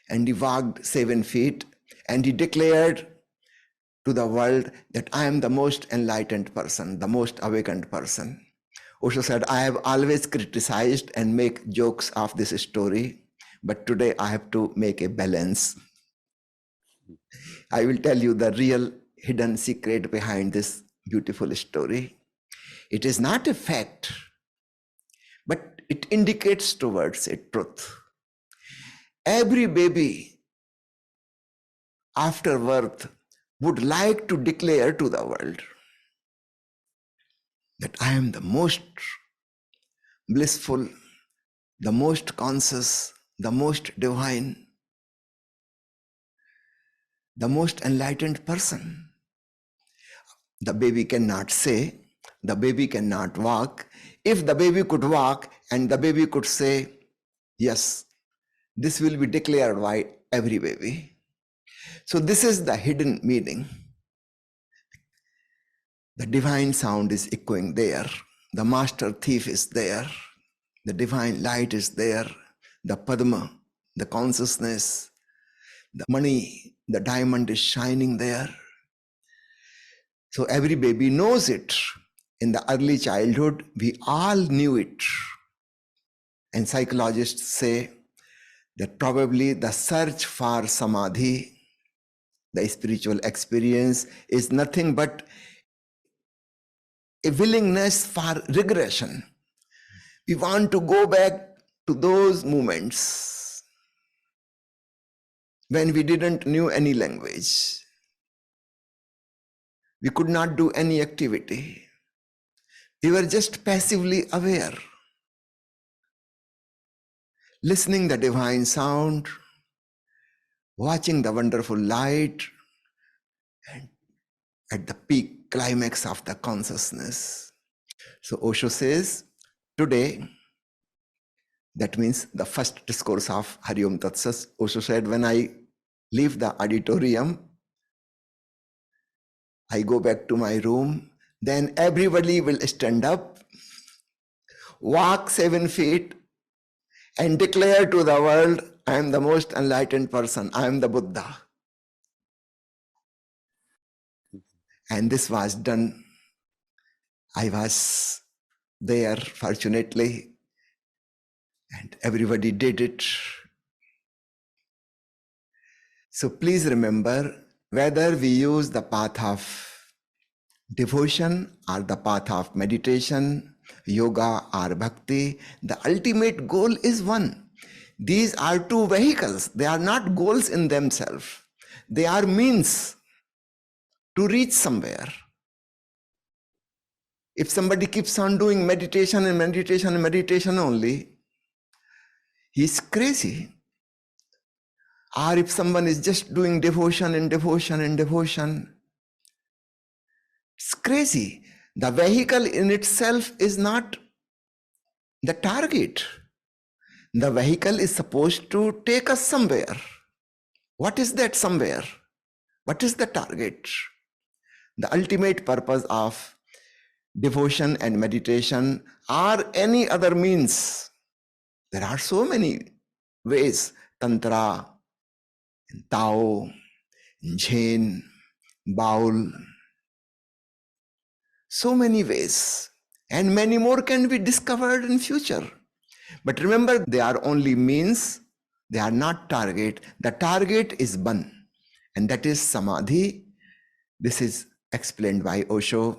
and he walked 7 feet, and he declared to the world that I am the most enlightened person, the most awakened person. Osho said, I have always criticized and make jokes of this story, but today I have to make a balance. I will tell you the real hidden secret behind this beautiful story. It is not a fact, but it indicates towards a truth. Every baby after birth would like to declare to the world that I am the most blissful, the most conscious, the most divine, the most enlightened person. The baby cannot say, the baby cannot walk. If the baby could walk and the baby could say, yes, this will be declared by every baby. So this is the hidden meaning. The divine sound is echoing there. The master thief is there. The divine light is there. The Padma, the consciousness, the money, the diamond is shining there. So every baby knows it. In the early childhood, we all knew it. And psychologists say that probably the search for samadhi, the spiritual experience, is nothing but a willingness for regression. We want to go back to those moments when we didn't know any language. We could not do any activity. We were just passively aware, listening the divine sound, watching the wonderful light, and at the peak climax of the consciousness. So Osho says, today, that means the first discourse of Hari Om Tat Sat, Osho said, when I leave the auditorium, I go back to my room, then everybody will stand up, walk 7 feet, and declare to the world, I am the most enlightened person, I am the Buddha. And this was done. I was there, fortunately, and everybody did it. So please remember, whether we use the path of devotion or the path of meditation, yoga or bhakti, the ultimate goal is one. These are two vehicles. They are not goals in themselves. They are means to reach somewhere. If somebody keeps on doing meditation and meditation and meditation only, he's crazy. Or if someone is just doing devotion and devotion and devotion, it's crazy. The vehicle in itself is not the target. The vehicle is supposed to take us somewhere. What is that somewhere? What is the target? The ultimate purpose of devotion and meditation or any other means. There are so many ways. Tantra, Tao, Jain, Baul. So many ways. And many more can be discovered in future. But remember, they are only means. They are not target. The target is one. And that is samadhi. This is explained by Osho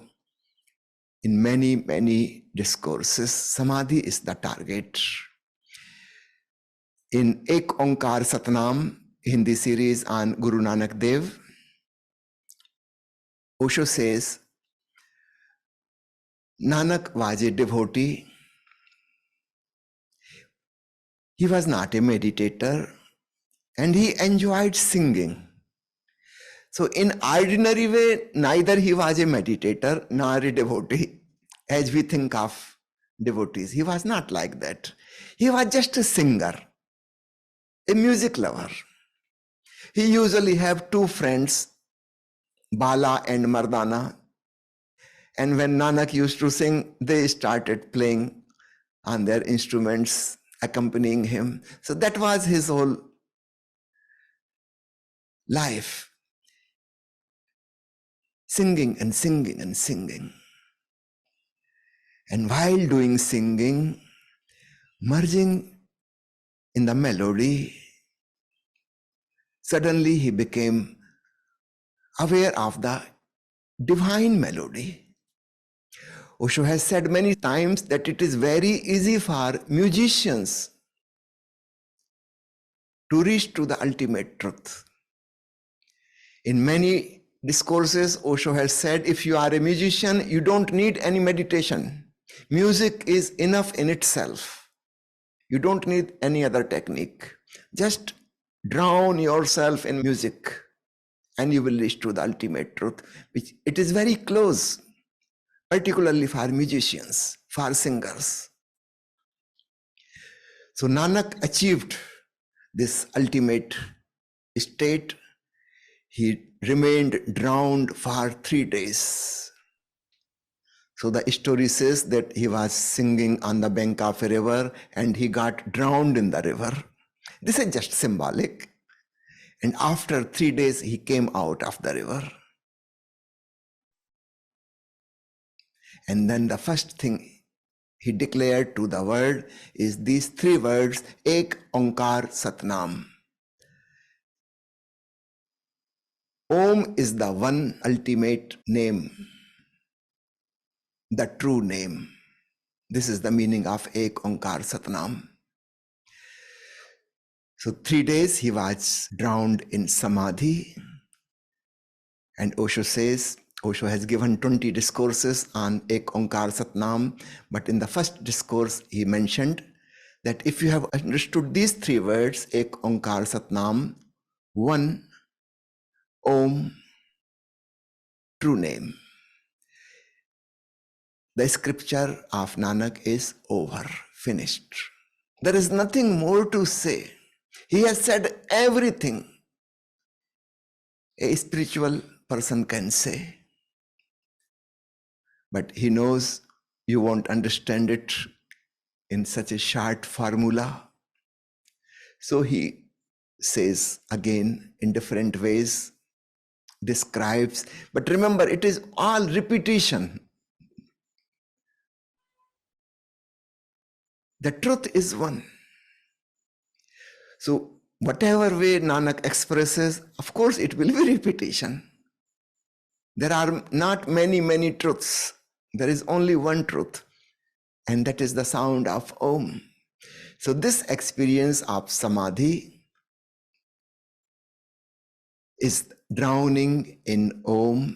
in many, many discourses. Samadhi is the target. In Ek Onkar Satnam, Hindi series on Guru Nanak Dev, Osho says, Nanak was a devotee He was not a meditator and he enjoyed singing. So in ordinary way, neither he was a meditator nor a devotee, as we think of devotees. He was not like that. He was just a singer, a music lover. He usually have two friends, Bala and Mardana. And when Nanak used to sing, they started playing on their instruments, accompanying him. So that was his whole life. Singing and singing and singing. And while doing singing, merging in the melody, suddenly he became aware of the divine melody. Osho has said many times that it is very easy for musicians to reach to the ultimate truth. In many discourses, Osho has said, if you are a musician, you don't need any meditation. Music is enough in itself. You don't need any other technique. Just drown yourself in music and you will reach to the ultimate truth, which it is very close, particularly for musicians, for singers. So Nanak achieved this ultimate state. He remained drowned for 3 days. So the story says that he was singing on the bank of a river and he got drowned in the river. This is just symbolic. And after 3 days, he came out of the river. And then the first thing he declared to the world is these 3 words, Ek Onkar Satnam. Om is the one ultimate name, the true name. This is the meaning of Ek Onkar Satnam. So 3 days he was drowned in Samadhi. And Osho says, Osho has given 20 discourses on Ek Onkar Satnam, but in the first discourse he mentioned that if you have understood these 3 words, Ek Onkar Satnam, one, Om, true name, the scripture of Nanak is over, finished. There is nothing more to say. He has said everything a spiritual person can say. But he knows you won't understand it in such a short formula. So he says again in different ways, describes. But remember, it is all repetition. The truth is one. So whatever way Nanak expresses, of course it will be repetition. There are not many truths. There is only one truth, and that is the sound of Om. So this experience of Samadhi is drowning in Om.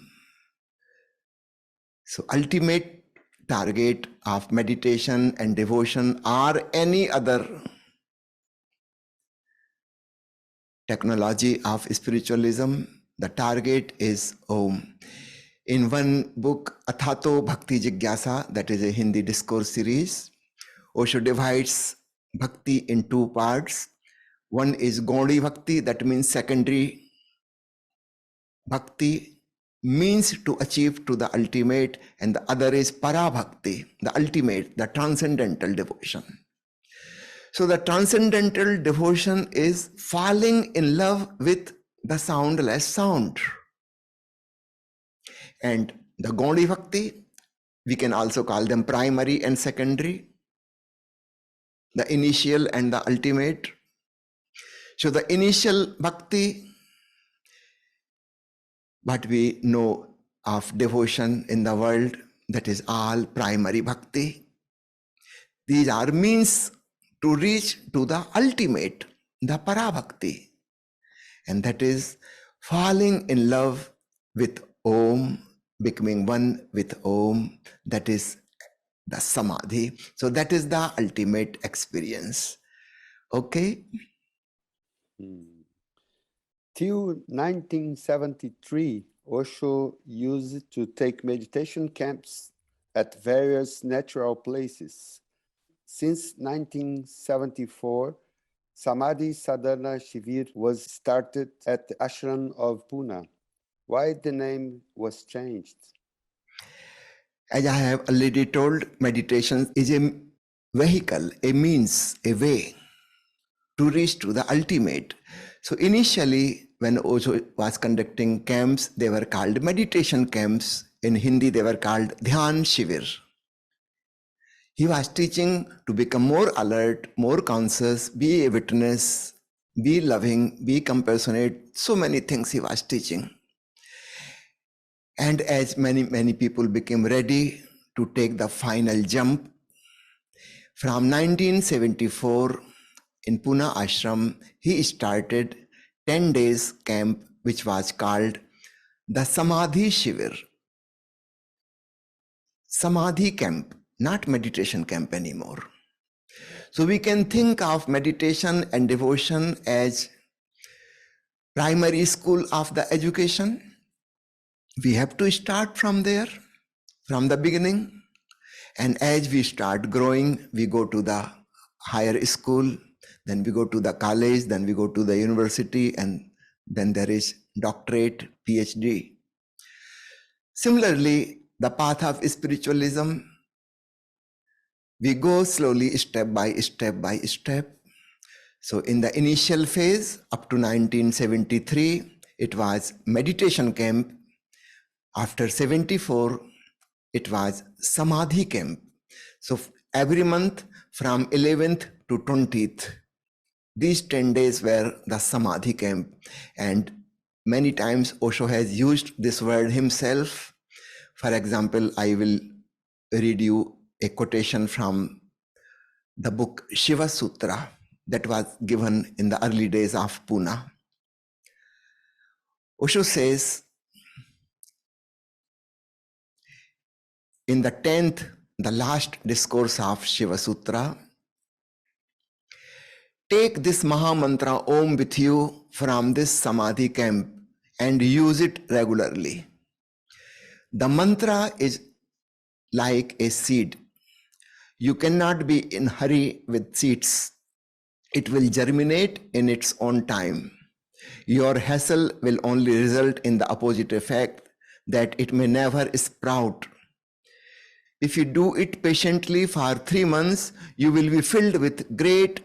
So ultimate target of meditation and devotion or any other technology of spiritualism, the target is Om. In one book, Athato Bhakti Jigyasa, that is a Hindi discourse series, Osho divides bhakti in 2 parts. One is Gaudi Bhakti, that means secondary bhakti, means to achieve to the ultimate, and the other is Para Bhakti, the ultimate, the transcendental devotion. So the transcendental devotion is falling in love with the soundless sound. And the Gaudi Bhakti, we can also call them primary and secondary, the initial and the ultimate. So the initial bhakti, what we know of devotion in the world, that is all primary bhakti. These are means to reach to the ultimate, the para bhakti. And that is falling in love with Om, becoming one with Om, that is the Samadhi. So that is the ultimate experience. Okay? Till 1973, Osho used to take meditation camps at various natural places. Since 1974, Samadhi Sadhana Shivir was started at the ashram of Pune. Why the name was changed? As I have already told, meditation is a vehicle, a means, a way to reach to the ultimate. So initially, when Osho was conducting camps, they were called meditation camps. In Hindi, they were called Dhyan Shivir. He was teaching to become more alert, more conscious, be a witness, be loving, be compassionate. So many things he was teaching. And as many people became ready to take the final jump, from 1974 in Pune Ashram, he started 10 days camp, which was called the Samadhi Shivir. Samadhi camp, not meditation camp anymore. So we can think of meditation and devotion as primary school of the education. We have to start from there, from the beginning. And as we start growing, we go to the higher school, then we go to the college, then we go to the university, and then there is doctorate, PhD. Similarly, the path of spiritualism, we go slowly, step by step by step. So in the initial phase, up to 1973, it was meditation camp. After 74, it was Samadhi camp. So every month from 11th to 20th, these 10 days were the Samadhi camp. And many times Osho has used this word himself. For example, I will read you a quotation from the book Shiva Sutra that was given in the early days of Pune. Osho says, in the 10th, the last discourse of Shiva Sutra, take this Maha Mantra Om with you from this Samadhi camp and use it regularly. The mantra is like a seed. You cannot be in hurry with seeds. It will germinate in its own time. Your hassle will only result in the opposite effect, that it may never sprout. If you do it patiently for 3 months, you will be filled with great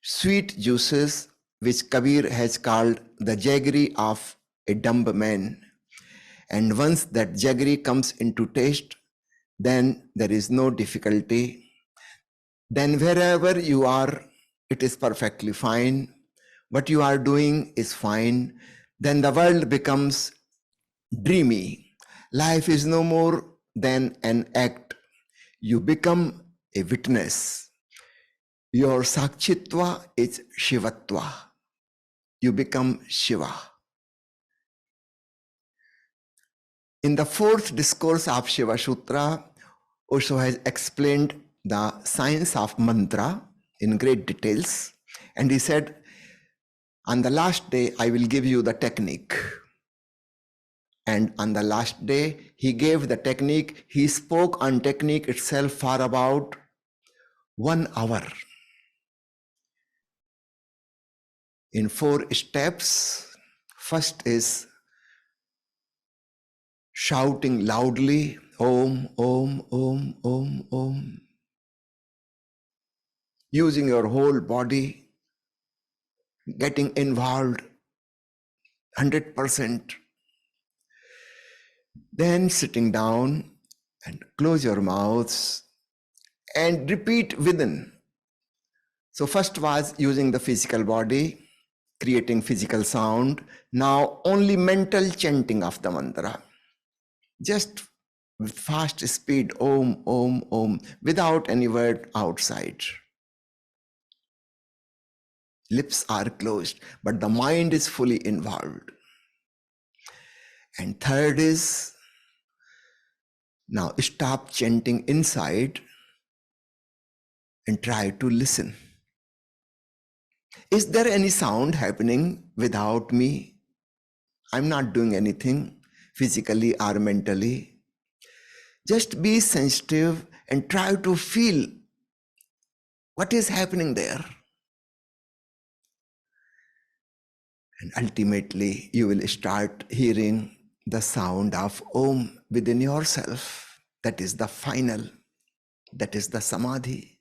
sweet juices, which Kabir has called the jaggery of a dumb man. And once that jaggery comes into taste, then there is no difficulty. Then wherever you are, it is perfectly fine. What you are doing is fine. Then the world becomes dreamy. Life is no more than an act. You become a witness. Your sakshitva is shivatva. You become Shiva. In the 4th discourse of Shiva Sutra, Osho has explained the science of mantra in great details. And he said, on the last day, I will give you the technique. And on the last day, he gave the technique. He spoke on technique itself for about 1 hour. In 4 steps. First is shouting loudly, Om, Om, Om, Om, Om. Using your whole body, getting involved 100%. Then sitting down and close your mouths and repeat within. So first was using the physical body, creating physical sound. Now only mental chanting of the mantra. Just with fast speed, Om, Om, Om, without any word outside. Lips are closed, but the mind is fully involved. And third is, now stop chanting inside and try to listen. Is there any sound happening without me? I'm not doing anything physically or mentally. Just be sensitive and try to feel what is happening there. And ultimately, you will start hearing the sound of Om within yourself. That is the final, that is the Samadhi.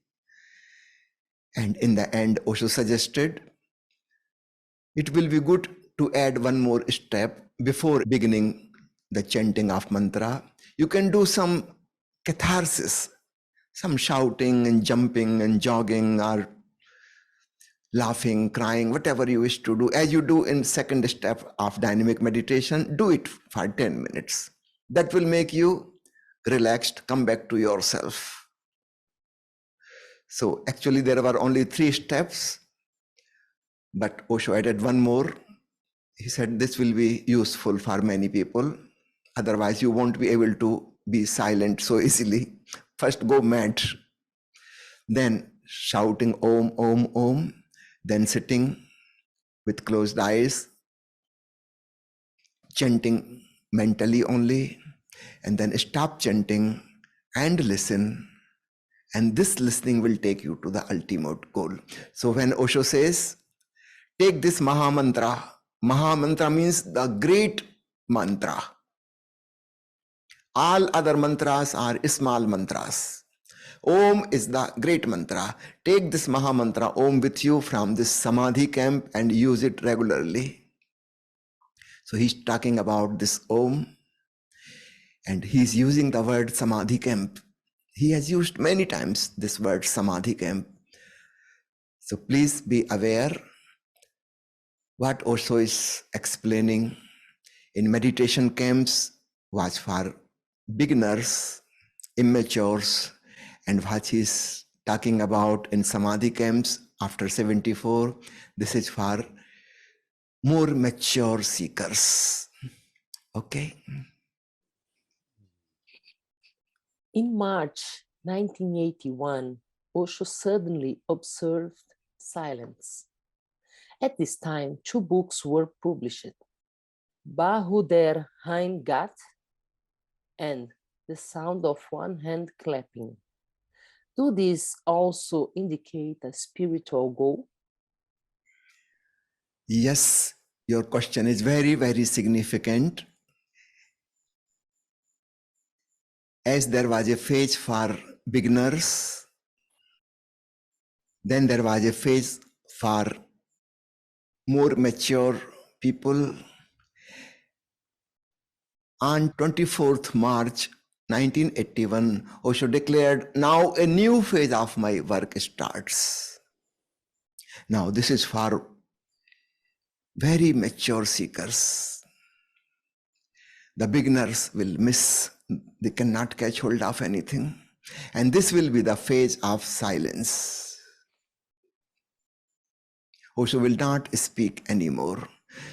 And in the end, Osho suggested, it will be good to add one more step before beginning the chanting of mantra. You can do some catharsis, some shouting and jumping and jogging or laughing, crying, whatever you wish to do. As you do in second step of dynamic meditation, do it for 10 minutes. That will make you relaxed, come back to yourself. So actually there were only 3 steps, but Osho added one more. He said this will be useful for many people. Otherwise you won't be able to be silent so easily. First go mad, then shouting Om, Om, Om, then sitting with closed eyes, chanting mentally only, and then stop chanting and listen. And this listening will take you to the ultimate goal. So when Osho says, take this Maha Mantra, Maha Mantra means the great mantra. All other mantras are small mantras. Om is the great mantra. Take this Maha Mantra Om with you from this Samadhi camp and use it regularly. So he's talking about this Om, and he's using the word Samadhi camp. He has used many times this word Samadhi camp. So please be aware what Osho is explaining in meditation camps was for beginners, immatures, and what he's talking about in Samadhi camps after 74, this is for more mature seekers. Okay? In March 1981, Osho suddenly observed silence. At this time, 2 books were published, Bahu der Hein Gat and The Sound of One Hand Clapping. Do these also indicate a spiritual goal? Yes, your question is very, very significant. As there was a phase for beginners, then there was a phase for more mature people. On 24th March 1981, Osho declared, now a new phase of my work starts. Now this is for very mature seekers. The beginners will miss, they cannot catch hold of anything. And this will be the phase of silence. Osho will not speak anymore.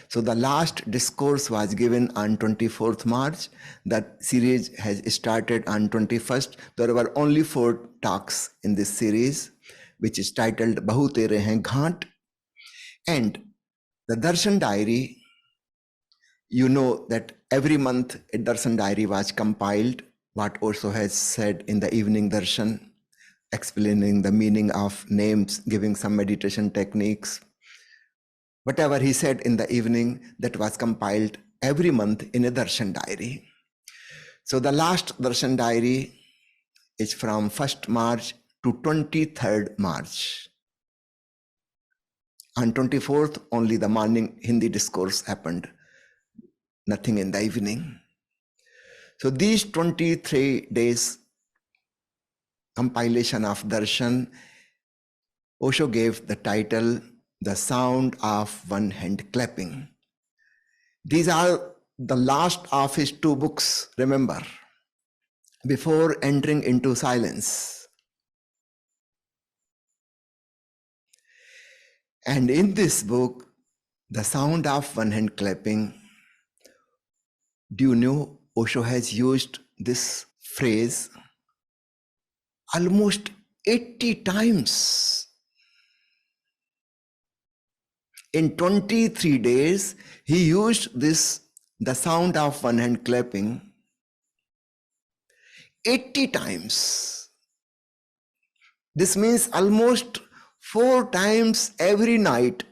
So the last discourse was given on 24th March. That series has started on 21st. There were only 4 talks in this series, which is titled Bahu Tere Hain Ghant. And the Darshan Diary, you know that every month a Darshan Diary was compiled, what Osho has said in the evening Darshan, explaining the meaning of names, giving some meditation techniques. Whatever he said in the evening, that was compiled every month in a Darshan Diary. So the last Darshan Diary is from 1st March to 23rd March. On 24th, only the morning Hindi discourse happened, nothing in the evening. So these 23 days compilation of Darshan, Osho gave the title, The Sound of One Hand Clapping. These are the last of his 2 books, remember, before entering into silence. And in this book, The Sound of One Hand Clapping, do you know Osho has used this phrase almost 80 times. In 23 days, he used the sound of one hand clapping 80 times. This means almost 4 times every night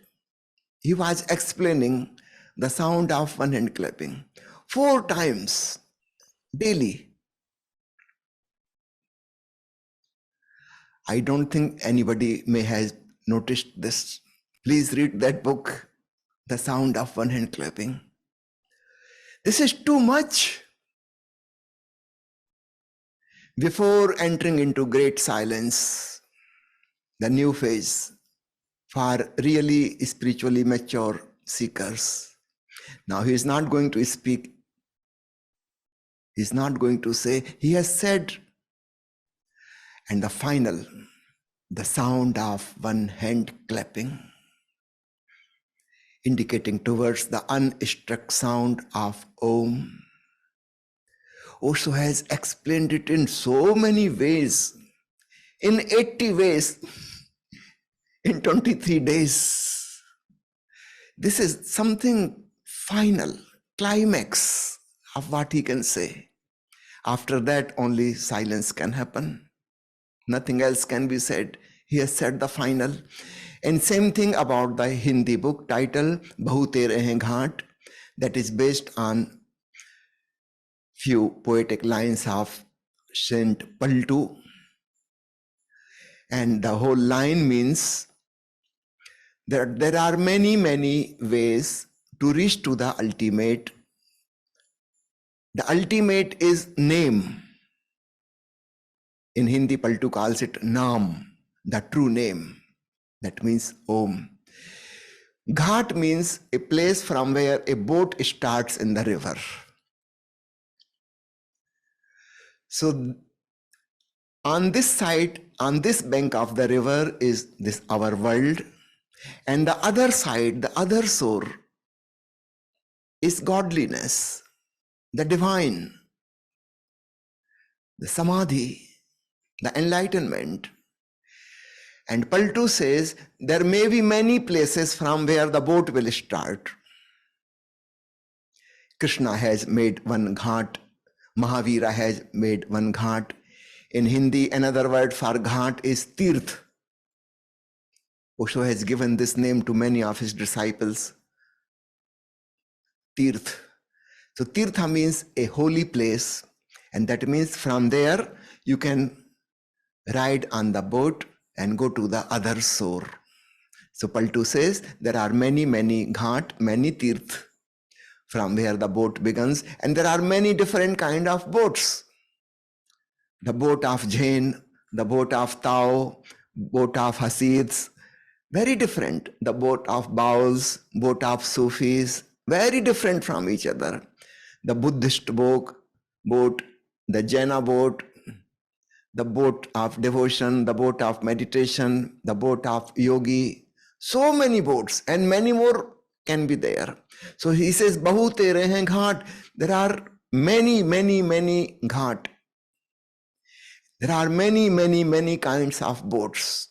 he was explaining the sound of one hand clapping. 4 times daily. I don't think anybody may have noticed this. Please read that book, The Sound of One Hand Clapping. This is too much. Before entering into great silence, the new phase for really spiritually mature seekers. Now he is not going to speak. He is not going to say, he has said. And the final, the sound of one hand clapping, indicating towards the unstruck sound of Om. Osho has explained it in so many ways, in 80 ways, in 23 days. This is something final, climax of what he can say. After that, only silence can happen. Nothing else can be said. He has said the final. And same thing about the Hindi book title, Bahu Tere Hain Ghat, that is based on few poetic lines of Saint Paltu. And the whole line means that there are many, many ways to reach to the ultimate. The ultimate is name. In Hindi, Paltu calls it Naam, the true name. That means Om. Ghat means a place from where a boat starts in the river. So on this side, on this bank of the river is this our world, and the other side, the other shore, is godliness, the divine, the samadhi, the enlightenment. And Paltu says there may be many places from where the boat will start. Krishna has made one ghat, Mahavira has made one ghat. In Hindi, another word for ghat is tirth. Osho has given this name to many of his disciples. Tirth. So tirtha means a holy place, and that means from there you can ride on the boat and go to the other shore. So Paltu says there are many, many ghat, many tirth from where the boat begins, and there are many different kind of boats. The boat of Jain, the boat of Tao, boat of Hasids, very different. The boat of Baus, boat of Sufis, very different from each other. The Buddhist boat, the Jaina boat, the boat of devotion, the boat of meditation, the boat of yogi. So many boats and many more can be there. So he says, Bahu tere hain ghat. There are many, many, many ghat. There are many, many, many kinds of boats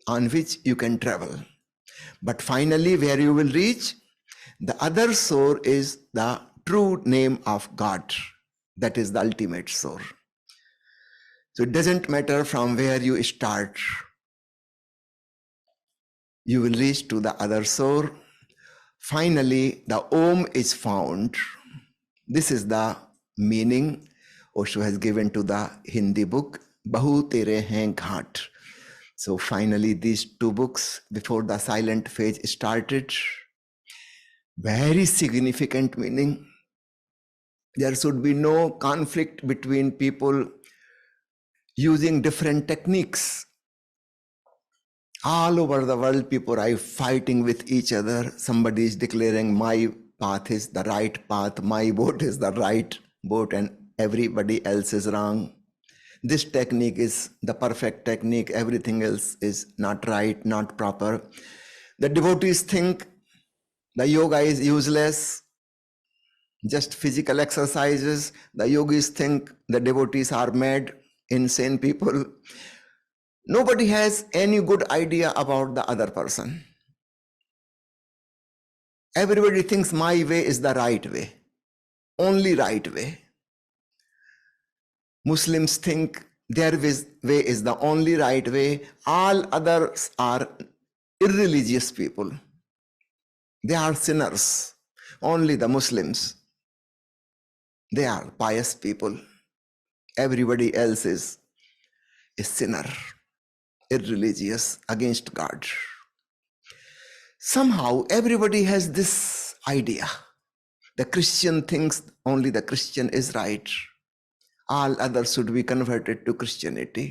on which you can travel. But finally, where you will reach, the other shore is the true name of God. That is the ultimate shore. So it doesn't matter from where you start. You will reach to the other shore. Finally, the Om is found. This is the meaning Osho has given to the Hindi book, Bahu Tere Hain Ghat. So finally, these two books, before the silent phase started, very significant meaning. There should be no conflict between people using different techniques. All over the world, people are fighting with each other. Somebody is declaring my path is the right path, my boat is the right boat, and everybody else is wrong. This technique is the perfect technique. Everything else is not right, not proper. The devotees think the yoga is useless, just physical exercises. The yogis think the devotees are mad, insane people. Nobody has any good idea about the other person. Everybody thinks my way is the right way, only right way. Muslims think their way is the only right way. All others are irreligious people. They are sinners. Only the Muslims, they are pious people. Everybody else is a sinner, irreligious, against God. Somehow everybody has this idea. The Christian thinks only the Christian is right. All others should be converted to Christianity.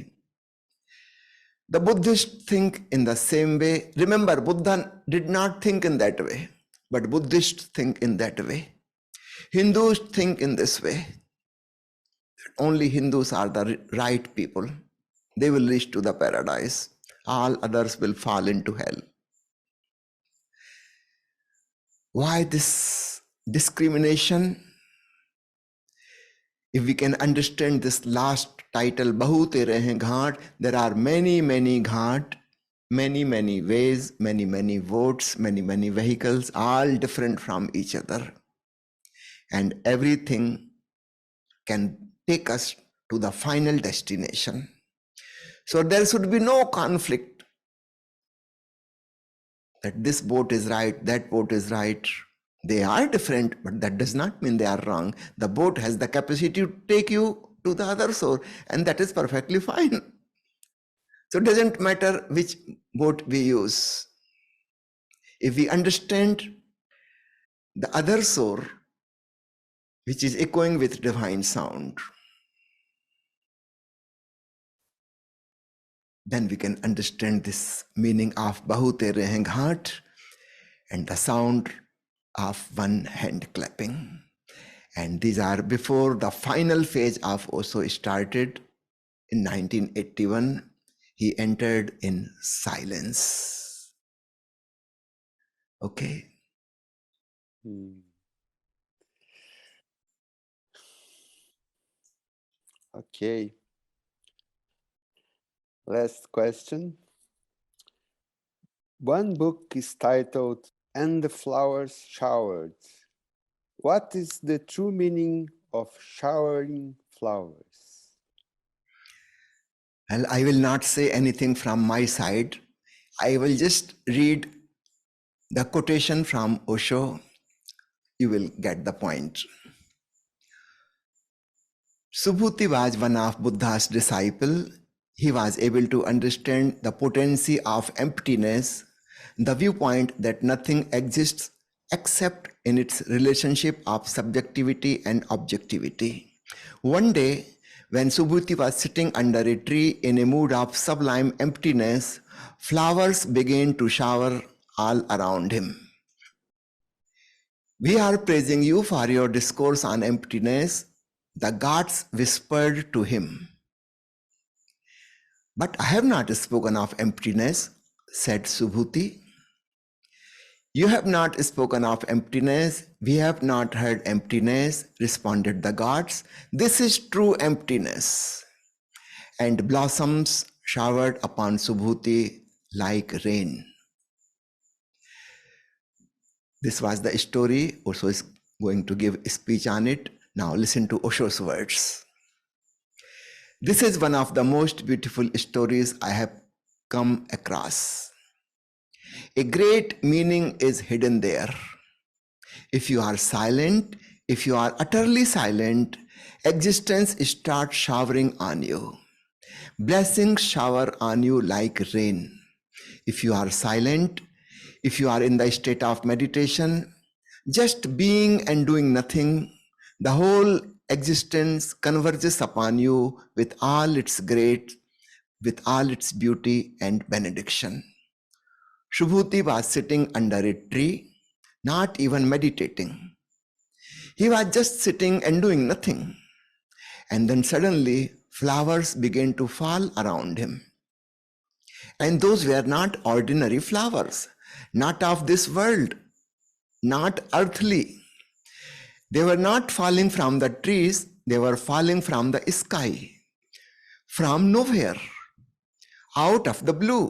The Buddhists think in the same way. Remember, Buddha did not think in that way, but Buddhists think in that way. Hindus think in this way. Only Hindus are the right people. They will reach to the paradise. All others will fall into hell. Why this discrimination? If we can understand this last title, Bahu Tere Hain Ghat, there are many ghat, many ways, many votes, many vehicles, all different from each other. And everything can take us to the final destination. So there should be no conflict that this boat is right, that boat is right. They are different, but that does not mean they are wrong. The boat has the capacity to take you to the other shore, and that is perfectly fine. So it doesn't matter which boat we use. If we understand the other shore, which is echoing with divine sound, then we can understand this meaning of Bahu Tere Hain Ghat and the sound of one hand clapping. And these are before the final phase of Osho started in 1981. He entered in silence. Okay. Okay. Last question. One book is titled "And the Flowers Showered." What is the true meaning of showering flowers? Well, I will not say anything from my side. I will just read the quotation from Osho. You will get the point. Subhuti was one of Buddha's disciples. He was able to understand the potency of emptiness, the viewpoint that nothing exists except in its relationship of subjectivity and objectivity. One day, when Subhuti was sitting under a tree in a mood of sublime emptiness, flowers began to shower all around him. "We are praising you for your discourse on emptiness," the gods whispered to him. "But I have not spoken of emptiness," said Subhuti. "You have not spoken of emptiness. We have not heard emptiness," responded the gods. "This is true emptiness." And blossoms showered upon Subhuti like rain. This was the story. Osho is going to give a speech on it. Now listen to Osho's words. "This is one of the most beautiful stories I have come across. A great meaning is hidden there. If you are silent, if you are utterly silent, existence starts showering on you. Blessings shower on you like rain. If you are silent, if you are in the state of meditation, just being and doing nothing, the whole existence converges upon you with all its great, with all its beauty and benediction." Subhuti was sitting under a tree, not even meditating. He was just sitting and doing nothing. And then suddenly flowers began to fall around him. And those were not ordinary flowers, not of this world, not earthly. They were not falling from the trees, they were falling from the sky, from nowhere, out of the blue.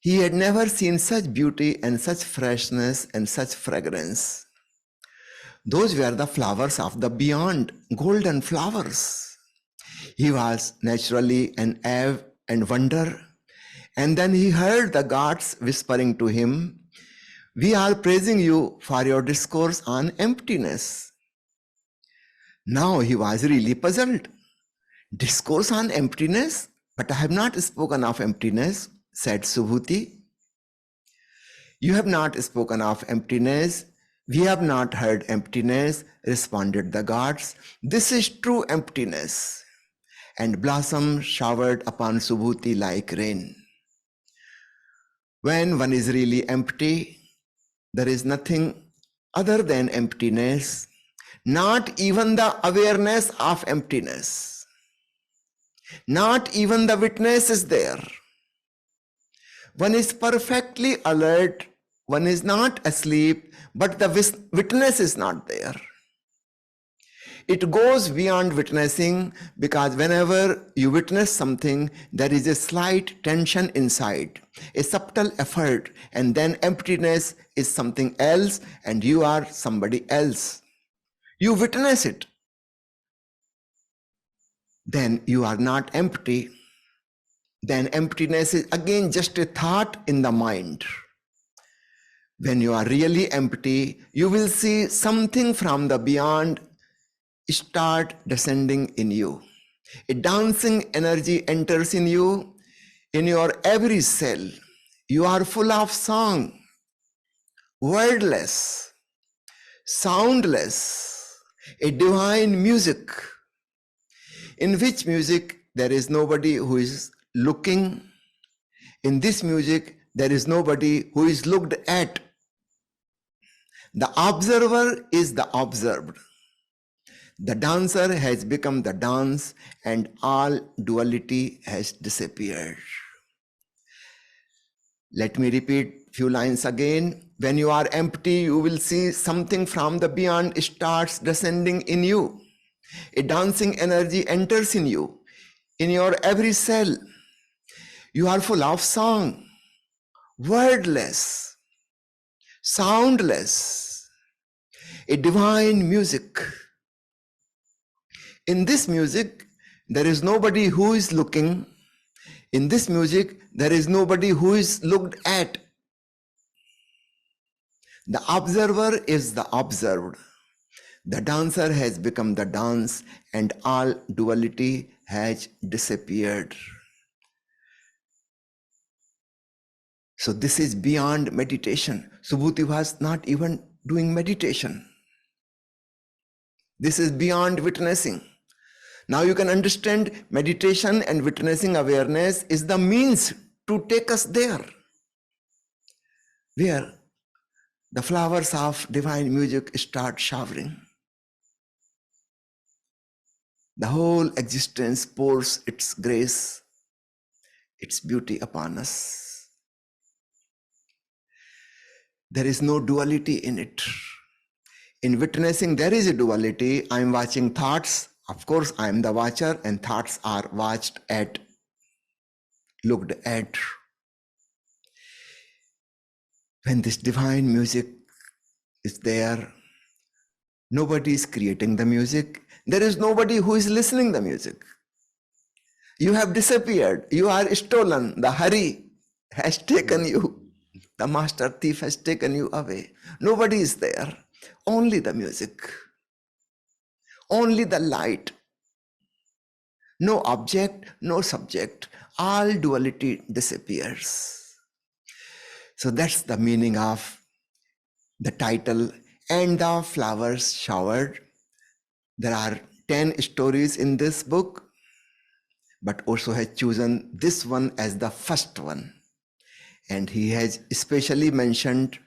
He had never seen such beauty and such freshness and such fragrance. Those were the flowers of the beyond, golden flowers. He was naturally an awe and wonder. And then he heard the gods whispering to him, "We are praising you for your discourse on emptiness." Now he was really puzzled. Discourse on emptiness? But I have not spoken of emptiness, said Subhuti. You have not spoken of emptiness. We have not heard emptiness, responded the gods. This is true emptiness. And blossom showered upon Subhuti like rain. When one is really empty, there is nothing other than emptiness, not even the awareness of emptiness. Not even the witness is there. One is perfectly alert, one is not asleep, but the witness is not there. It goes beyond witnessing, because whenever you witness something, there is a slight tension inside, a subtle effort, and then emptiness is something else and you are somebody else. You witness it. Then you are not empty. Then emptiness is again just a thought in the mind. When you are really empty, you will see something from the beyond start descending in you. A dancing energy enters in you, in your every cell. You are full of song, wordless, soundless, a divine music, in which music there is nobody who is looking. In this music, there is nobody who is looked at. The observer is the observed. The dancer has become the dance, and all duality has disappeared. Let me repeat few lines again. When you are empty, you will see something from the beyond starts descending in you. A dancing energy enters in you, in your every cell. You are full of song, wordless, soundless, a divine music. In this music, there is nobody who is looking. In this music, there is nobody who is looked at. The observer is the observed. The dancer has become the dance, and all duality has disappeared. So this is beyond meditation. Subhuti was not even doing meditation. This is beyond witnessing. Now you can understand meditation and witnessing awareness is the means to take us there, where the flowers of divine music start showering. The whole existence pours its grace, its beauty upon us. There is no duality in it. In witnessing, there is a duality. I am watching thoughts. Of course, I am the watcher, and thoughts are watched at, looked at. When this divine music is there, nobody is creating the music. There is nobody who is listening the music. You have disappeared. You are stolen. The Hari has taken you. The master thief has taken you away. Nobody is there. Only the music. Only the light. No object, no subject. All duality disappears. So that's the meaning of the title, "And the Flowers Showered." There are 10 stories in this book, but Osho has chosen this one as the first one. And he has especially mentioned,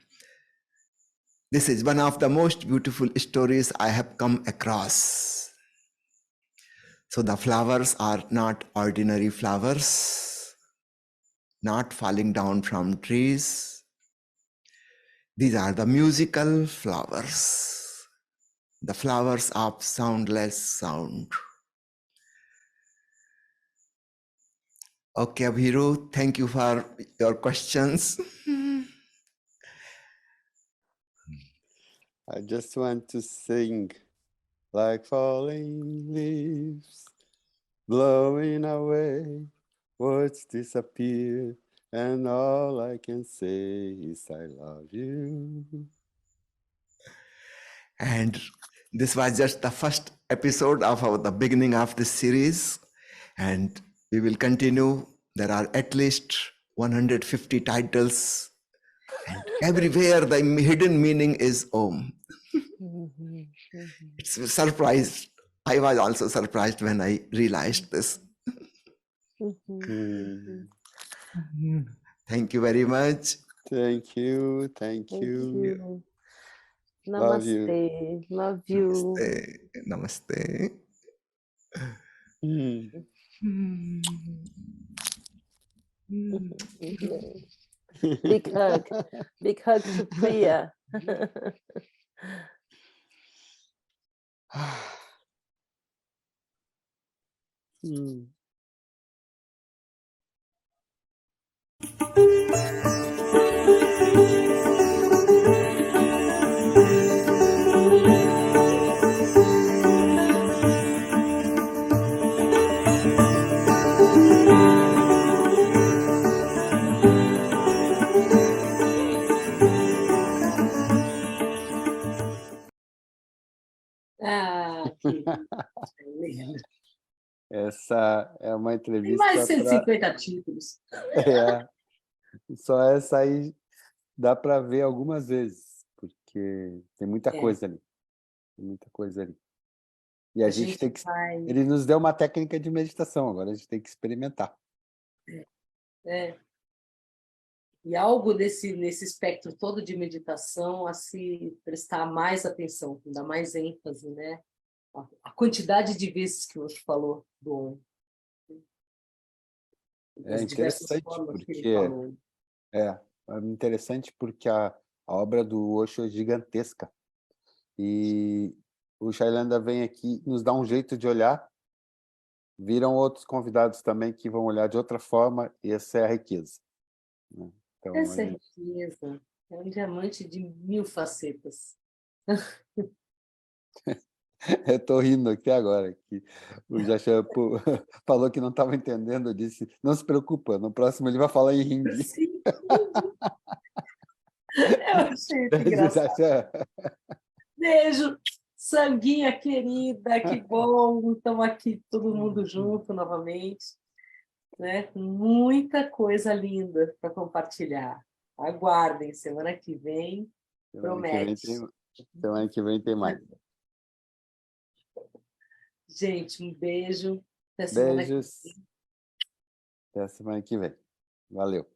this is one of the most beautiful stories I have come across. So the flowers are not ordinary flowers, not falling down from trees. These are the musical flowers, the flowers of soundless sound. Okay, Abhiru, thank you for your questions. I just want to sing like falling leaves, blowing away, words disappear, and all I can say is I love you. And this was just the first episode of the beginning of this series, and we will continue. There are at least 150 titles, and everywhere the hidden meaning is Om. It's a surprise. I was also surprised when I realized this. Thank you very much. Thank you, thank you. Love you. Namaste. Love you. Namaste. Big hug. Big hug to Priya. Ah, que Shailendra. Essa é uma Tem entrevista mais 150 títulos. Só essa aí dá para ver algumas vezes, porque tem muita coisa ali. Tem muita coisa ali. E a gente tem que... Ele nos deu uma técnica de meditação, agora a gente tem que experimentar. E algo nesse espectro todo de meditação a se prestar mais atenção, dar mais ênfase, né? A quantidade de vezes que o Osho falou do Om. É interessante porque a obra do Osho é gigantesca. E o Shailendra vem aqui nos dá um jeito de olhar. Viram outros convidados também que vão olhar de outra forma, e essa é a riqueza. Então, essa é a riqueza. É um diamante de 1000 facetas. Eu estou rindo aqui agora, que o Jacham falou que não estava entendendo, eu disse, não se preocupa, no próximo ele vai falar em hindi. Sim. Eu achei engraçado. Beijo, Sanguinha querida, que bom, estamos aqui todo mundo junto novamente, né? Muita coisa linda para compartilhar. Aguardem, semana que vem, promete. Semana que vem tem mais. Gente, um beijo. Até semana que vem. Até semana que vem. Valeu.